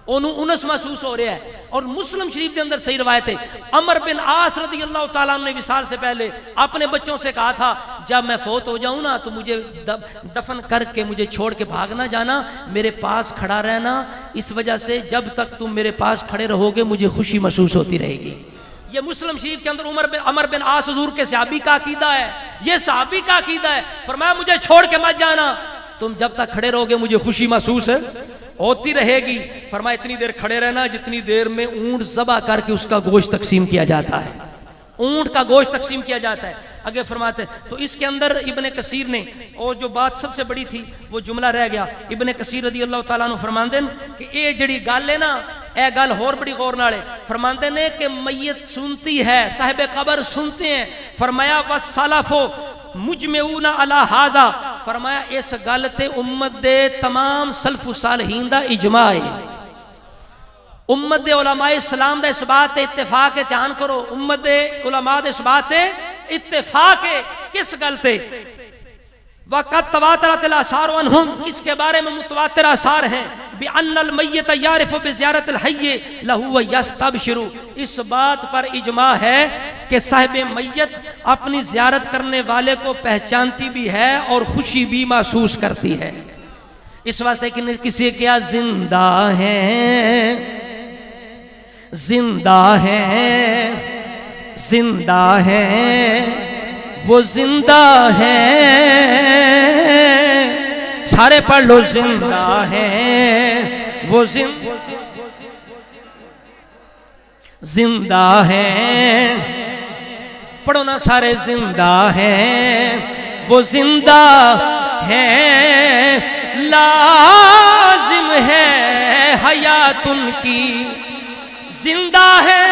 انہوں انس محسوس ہو رہا ہے. اور مسلم شریف کے اندر صحیح روایت ہے, عمر بن عاص رضی اللہ تعالیٰ عنہ نے وصال سے پہلے اپنے بچوں سے کہا تھا جب میں فوت ہو جاؤں نا تو مجھے دفن کر کے مجھے چھوڑ کے بھاگ نہ جانا, میرے پاس کھڑا رہنا, اس وجہ سے جب تک تم میرے پاس کھڑے رہو گے مجھے خوشی محسوس ہوتی رہے گی. یہ مسلم شریف کے اندر عمر بن عاص حضور کے صحابی کا عقیدہ ہے, یہ صحابی کا عقیدہ ہے. فرمایا مجھے چھوڑ کے مت جانا, تم جب تک کھڑے رہو گے مجھے خوشی محسوس ہوتی رہے گی. فرمایا اتنی دیر کھڑے رہنا جتنی دیر میں اونٹ ذبح کر کے اس کا گوشت تقسیم کیا جاتا ہے, اونٹ کا گوشت تقسیم کیا جاتا ہے. آگے فرماتے ہیں تو اس کے اندر ابن کثیر نے, اور جو بات سب سے بڑی تھی وہ جملہ رہ گیا, ابن کثیر رضی اللہ تعالیٰ عنہ فرماندے کہ اے جڑی گل ہے نا, اے گل اور بڑی غور نالے. فرماندے نے کہ میت سنتی ہے, صاحب قبر سنتے ہیں. فرمایا وَالسَّلَفُ مجمعون علی ھذا, فرمایا اس گل تے امت دے تمام سلف و صالحین دا اجماع ہے. امت دے علماء اسلام دا اس بات تے اتفاق ہے, دھیان کرو, امت دے علماء دے اس بات تے اتفاق ہے. کس گل تے؟ وَقَدْ تَوَاتَرَتِ الْآثَارُ عَنْهُمْ, اس کے بارے میں متواتر آثار ہیں. بِأَنَّ الْمَيِّتَ يَعْرِفُ بِزِيَارَةِ الْحَيِّ لَهُ وَيَسْتَبْشِرُ, اس بات پر اجماع ہے کہ صاحب میت اپنی زیارت کرنے والے کو پہچانتی بھی ہے اور خوشی بھی محسوس کرتی ہے. اس واسطے کہ کسی کیا زندہ ہیں, زندہ ہیں, زندہ ہیں, وہ زندہ ہیں, سارے پڑھ لو, زندہ ہیں وہ زندہ ہیں, پڑھو نا سارے, زندہ ہیں وہ زندہ ہیں, لازم ہے حیات ان کی, زندہ ہے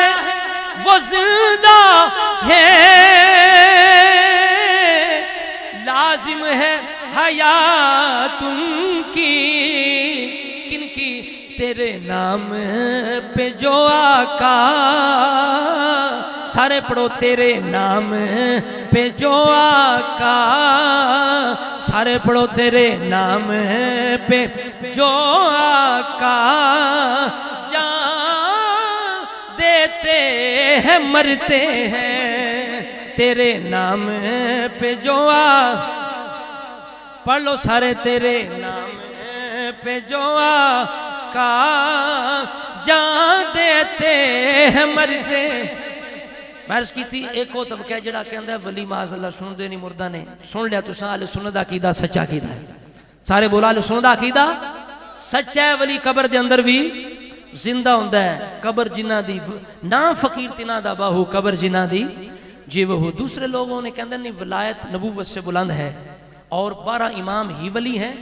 وہ زندہ ہے, لازم ہے حیات ان کی. کن کی؟ تیرے نام پہ جو آقا, سارے پڑھو, تیرے نام پہ جو آقا, سارے پڑھو, تیرے نام پہ جو آقا, جان دیتے ہیں مرتے ہیں, تیرے نام پہ جو آقا, پڑھ لو سارے, تیرے نام پہ جو آقا, جان دیتے ہیں مرتے. میں عرض کی تھی ایک وہ طبقہ ہے جڑا کہندہ ہے ولی معاذ اللہ سن دے نہیں مردہ نے, سن لیا تو اہل سنت دا عقیدہ سچا عقیدہ ہے. سارے بولا اہل سنت دا عقیدہ سچا ہے. ولی قبر دے اندر بھی زندہ ہوندہ ہے, قبر جنہ دی نا فقیر تنا دا باہو, قبر جنہ دی جی وہ. دوسرے لوگوں نے کہندہ نہیں ولایت نبوت سے بلند ہے اور 12 امام ہی ولی ہیں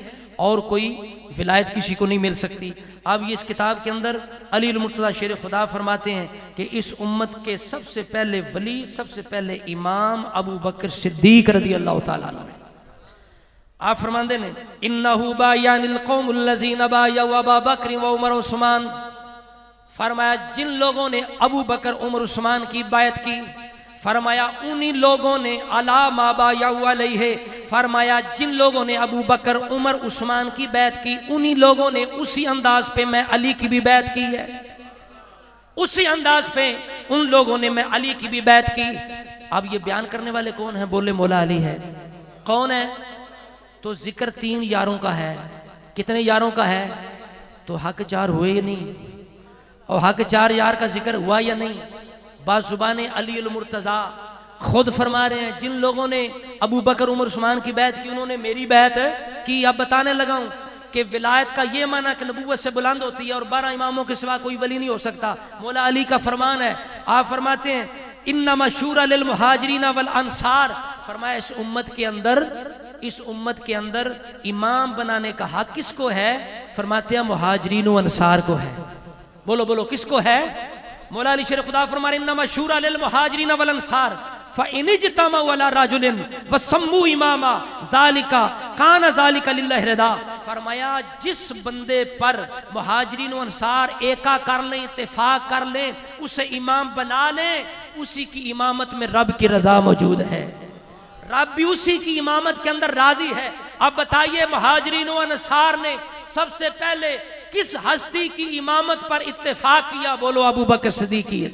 اور کوئی ولایت کسی کو نہیں مل سکتی. اب یہ اس کتاب کے اندر علی المرتضیٰ شیر خدا فرماتے ہیں کہ اس امت کے سب سے پہلے ولی, سب سے پہلے امام ابو بکر صدیق رضی اللہ تعالیٰ عنہ. آپ فرماندے نے انہو بایان القوم الذین بایوا ابا بکر و عمر عثمان, فرمایا جن لوگوں نے ابو بکر عمر عثمان کی بیعت کی, فرمایا انہی لوگوں نے علا ما بایعوا علیہ, فرمایا جن لوگوں نے ابو بکر عمر عثمان کی بیعت کی انہی لوگوں نے اسی انداز پہ میں علی کی بھی بیعت کی ہے, اسی انداز پہ ان لوگوں نے میں علی کی بھی بیعت کی. اب یہ بیان کرنے والے کون ہیں؟ بولے مولا علی ہے. کون ہے؟ تو ذکر 3 یاروں کا ہے. کتنے یاروں کا ہے؟ تو حق 4 ہوئے یا نہیں؟ اور حق 4 یار کا ذکر ہوا یا نہیں؟ بعض زبان علی المرتضیٰ خود فرما رہے ہیں جن لوگوں نے ابو بکر عمر عثمان کی بیعت کی انہوں نے میری بیعت کی. اب بتانے لگا ہوں کہ ولایت کا یہ معنی کہ نبوت سے بلند ہوتی ہے اور 12 اماموں کے سوا کوئی ولی نہیں ہو سکتا. مولا علی کا فرمان ہے, آپ فرماتے ہیں انما شورى للمہاجرین والانصار, فرمایا اس امت کے اندر امام بنانے کا حق کس کو ہے؟ فرماتے ہیں مہاجرین و انصار کو ہے. بولو بولو کس کو ہے؟ مولا علی شیر خدا فرما رہے انما شورى للمہاجرین والانصار فَإِنِ اجْتَمَعُوا عَلَىٰ رَجُلٍ وَسَمُّوا إِمَامًا ذَلِكَ كَانَ ذَلِكَ لِلَّهِ رِضَا. فرمایا جس بندے پر مہاجرین و انصار ایکا کر لیں, اتفاق کر لیں, اسے امام بنا لیں, اسی کی امامت میں رب کی رضا موجود ہے, رب بھی اسی کی امامت کے اندر راضی ہے. اب بتائیے مہاجرین و انصار نے سب سے پہلے کس ہستی کی امامت پر اتفاق کیا؟ بولو ابو بکر صدیق کی،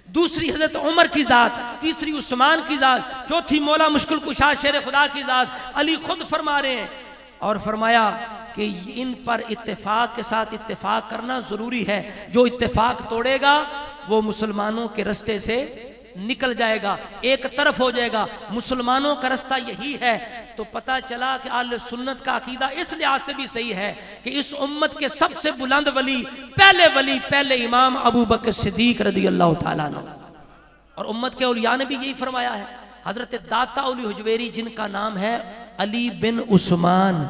دوسری حضرت عمر کی ذات، تیسری عثمان کی ذات، چوتھی مولا مشکل کشا شیر خدا کی ذات۔ علی خود فرما رہے ہیں اور فرمایا کہ ان پر اتفاق کے ساتھ اتفاق کرنا ضروری ہے، جو اتفاق توڑے گا وہ مسلمانوں کے رستے سے نکل جائے گا، ایک طرف ہو جائے گا۔ مسلمانوں کا رستہ یہی ہے۔ تو پتہ چلا کہ اہل سنت کا عقیدہ اس لحاظ سے بھی صحیح ہے کہ اس امت کے سب سے بلند ولی، پہلے امام ابو بکر صدیق رضی اللہ تعالیٰ عنہ، اور امت کے اولیاء نے بھی یہی فرمایا ہے۔ حضرت داتا اولی حجویری جن کا نام ہے علی بن عثمان،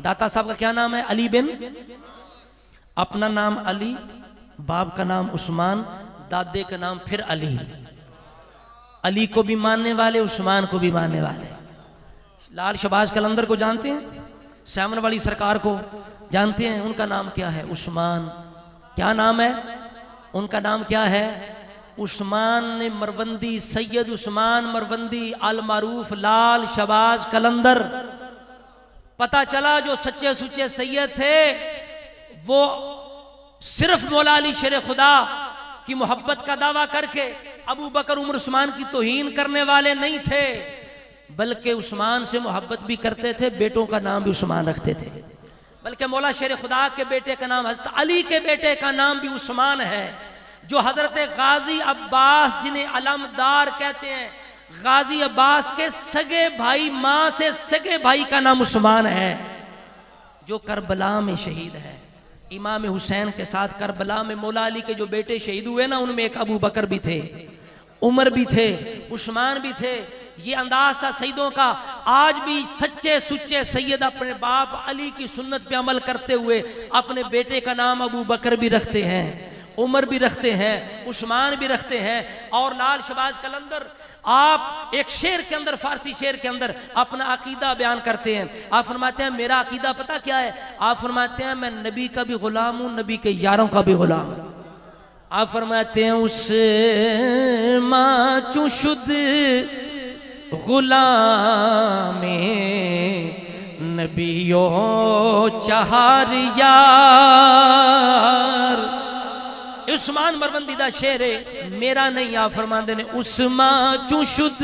داتا صاحب کا کیا نام ہے؟ علی بن، اپنا نام علی، باپ کا نام عثمان، دادے کا نام پھر علی، علی کو بھی ماننے والے، عثمان کو بھی ماننے والے۔ لال شہباز قلندر کو جانتے ہیں؟ سیمن والی سرکار کو جانتے ہیں؟ ان کا نام کیا ہے؟ عثمان۔ کیا نام ہے ان کا؟ نام کیا ہے؟ عثمان مروندی، سید عثمان مروندی المعروف لال شہباز قلندر۔ پتہ چلا جو سچے سچے سید تھے وہ صرف مولا علی شیر خدا کی محبت کا دعویٰ کر کے ابو بکر عمر عثمان کی توہین کرنے والے نہیں تھے، بلکہ عثمان سے محبت بھی کرتے تھے، بیٹوں کا نام بھی عثمان رکھتے تھے۔ بلکہ مولا شیر خدا کے بیٹے کا نام، حضرت علی کے بیٹے کا نام بھی عثمان ہے، جو حضرت غازی عباس جنہیں علمدار کہتے ہیں، غازی عباس کے سگے بھائی، ماں سے سگے بھائی کا نام عثمان ہے، جو کربلا میں شہید ہے۔ امام حسین کے ساتھ کربلا میں مولا علی کے جو بیٹے شہید ہوئے نا، ان میں ایک ابو بکر بھی تھے، عمر بھی تھے، عثمان بھی تھے۔ یہ انداز تھا سیدوں کا۔ آج بھی سچے سچے سید اپنے باپ علی کی سنت پہ عمل کرتے ہوئے اپنے بیٹے کا نام ابو بکر بھی رکھتے ہیں، عمر بھی رکھتے ہیں، عثمان بھی رکھتے ہیں۔ اور لال شہباز قلندر آپ ایک شعر کے اندر، فارسی شعر کے اندر اپنا عقیدہ بیان کرتے ہیں۔ آپ فرماتے ہیں میرا عقیدہ پتہ کیا ہے؟ آپ فرماتے ہیں میں نبی کا بھی غلام ہوں، نبی کے یاروں کا بھی غلام ہوں۔ آپ فرماتے ہیں اس ماں چوں شد غلام نبیو چہار یار۔ عثمان مروندی دا شعر ہے، میرا نہیں۔ آپ فرماتے ہیں اس ماں چوں شد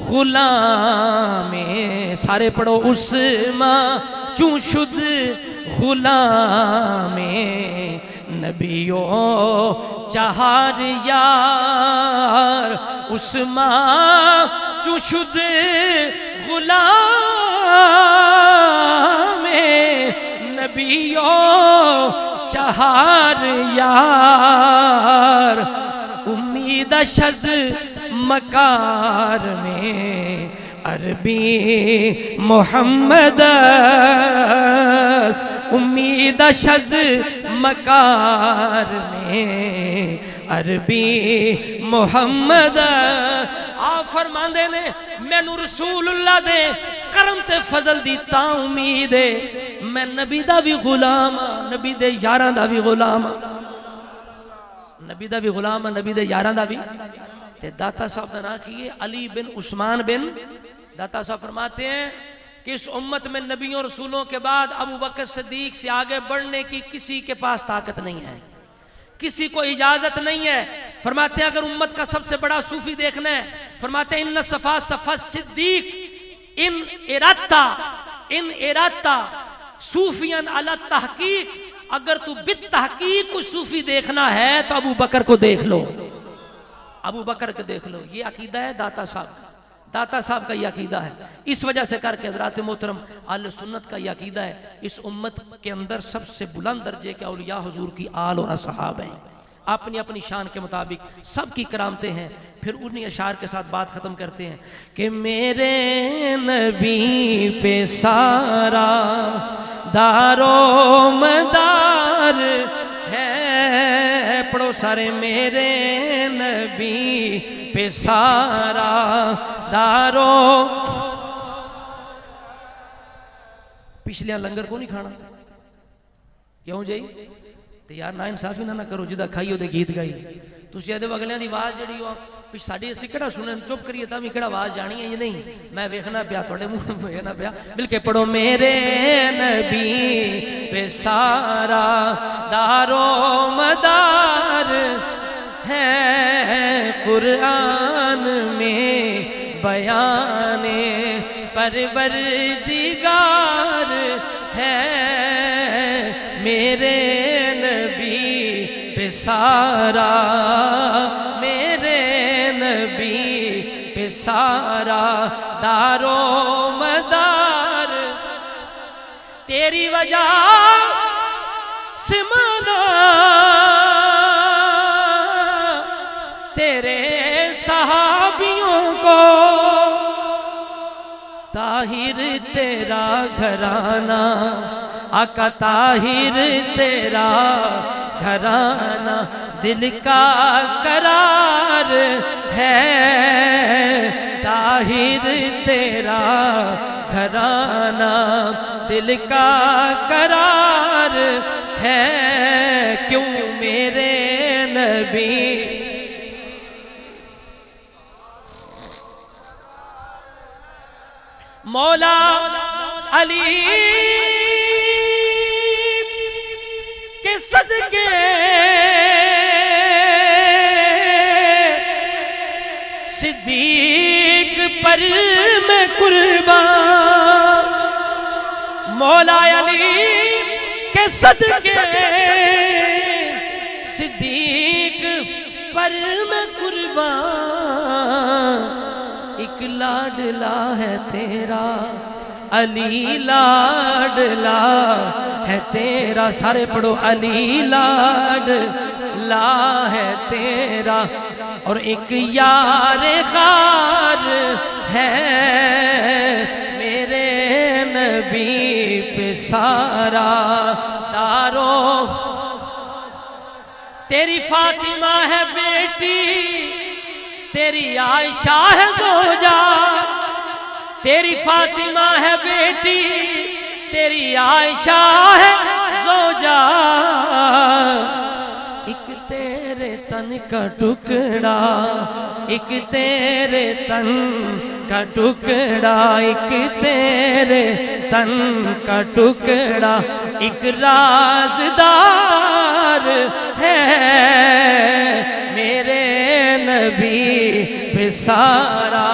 غلام، سارے پڑھو، اس ماں چوں شد غلام نبیو چہار یار، اس ماں چوں شد غلام نبیو چہار یار، امید شز مکار میں عربی محمد، امید شز مکار میں عربی محمد۔ آپ فرماندے نے مینوں رسول اللہ دے کرم تے فضل دی تا امید ہے، میں نبی دا بھی غلام ہاں، نبی دے یاراں دا بھی غلام ہاں، نبی دا بھی غلام ہاں، نبی دے یاراں دا بھی۔ تے داتا صاحب نے نہ کیے علی بن عثمان بن، داتا صاحب فرماتے ہیں کہ اس امت میں نبیوں رسولوں کے بعد ابو بکر صدیق سے آگے بڑھنے کی کسی کے پاس طاقت نہیں ہے، کسی کو اجازت نہیں ہے۔ فرماتے ہیں اگر امت کا سب سے بڑا صوفی دیکھنا ہے، فرماتے ہیں ان صفا صفا صدیق ان ارادتا صوفیاں علی تحقیق، اگر تو بالتحقیق کو صوفی دیکھنا ہے تو ابو بکر کو دیکھ لو، ابو بکر کو دیکھ لو۔ یہ عقیدہ ہے داتا صاحب، داتا صاحب کا یہ عقیدہ ہے۔ اس وجہ سے کر کے حضرات محترم اہل سنت کا یہ عقیدہ ہے، اس امت کے اندر سب سے بلند درجے کے اولیاء حضور کی آل اور اصحاب ہیں، اپنی اپنی شان کے مطابق سب کی کرامتیں ہیں۔ پھر انہی اشعار کے ساتھ بات ختم کرتے ہیں کہ میرے نبی پہ سارا دارو مدار ہے، پڑھو سارے، میرے نبی پہ سارا دارو۔ پچھلے لنگر کو نہیں کھانا کیوں جائی تے یار نا انصافی نہ کرو، جدہ کھائیو دے گیت گائی تسی اے دے اگلیاں دی آواز جڑی ہو بھی ساڑی اسی کڑا سنن چپ کریے تا بھی کڑا آواز جانی ہے یہ نہیں میں ویکھنا پیا توڑے منہ ویکھنا پیا مل کے پڑھو میرے نبی پہ سارا دار و مدار ہے قرآن میں بیان پروردگار ہے میرے نبی پہ سارا میرے نبی پہ سارا دار و مدار تیری وجہ سے مانا تیرے صحابیوں کو طاہر تیرا گھرانہ آقا طاہر تیرا گھرانہ دل کا قرار ہے طاہر تیرا گھرانہ دل کا قرار ہے کیوں میرے نبی مولا علی کے صدقے صدیق پر میں قربان مولا علی کے صدقے صدیق پر میں قربان ایک لاڈلا ہے تیرا علی لاڈلا ہے تیرا سارے پڑھو علی لاڈلا ہے تیرا اور ایک یار غار ہے میرے نبی پہ سارا دارو تیری فاطمہ ہے بیٹی تیری عائشہ ہے زوجہ تیری فاطمہ ہے بیٹی تیری عائشہ ہے زوجہ ایک تیرے تن کا ٹکڑا ایک تیرے تن کا ٹکڑا ایک تیرے تن کا ٹکڑا ایک رازدار ہے میرے نبی پہ سارا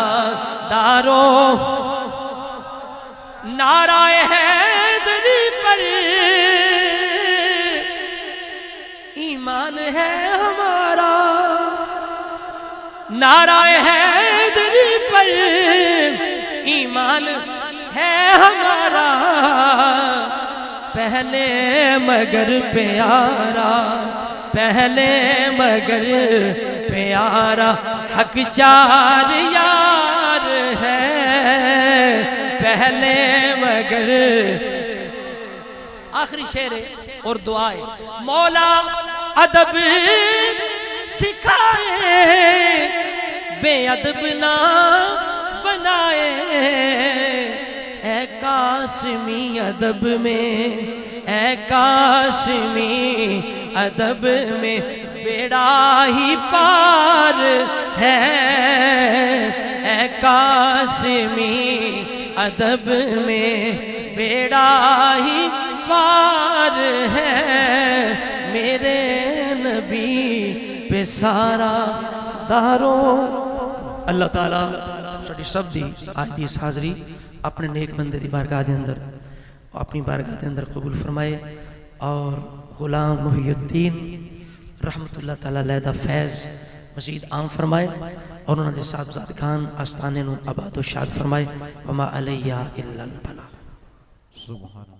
دارو نعرہ حیدری پر ایمان ہے ہمارا نعرہ حیدری پر ایمان ہے ہمارا پہلے مگر پیارا پہلے مگر پیارا حق چار یار ہے پہلے مگر آخری شعر اور دعائے مولا ادب سکھائے بے ادب نہ بنائے اے قاسمی ادب میں اے قاسمی ادب میں بیڑا ہی پار ہے اے قاسمی ادب میں بیڑا ہی پار ہے میرے نبی پہ سارا دارو اللہ تعالیٰ ساڑی سب دی آج دی اس حاضری اپنے نیک بندے دی بارگاہ دے اندر اپنی بارگاہ دے اندر قبول فرمائے اور غلام محی الدین رحمت اللہ تعالیٰ لیدہ فیض مزید عام فرمائے اور انہوں نے صاحبزادگان آستانے نو آباد و شاد فرمائے وما علیہ الا البلاغ سبحان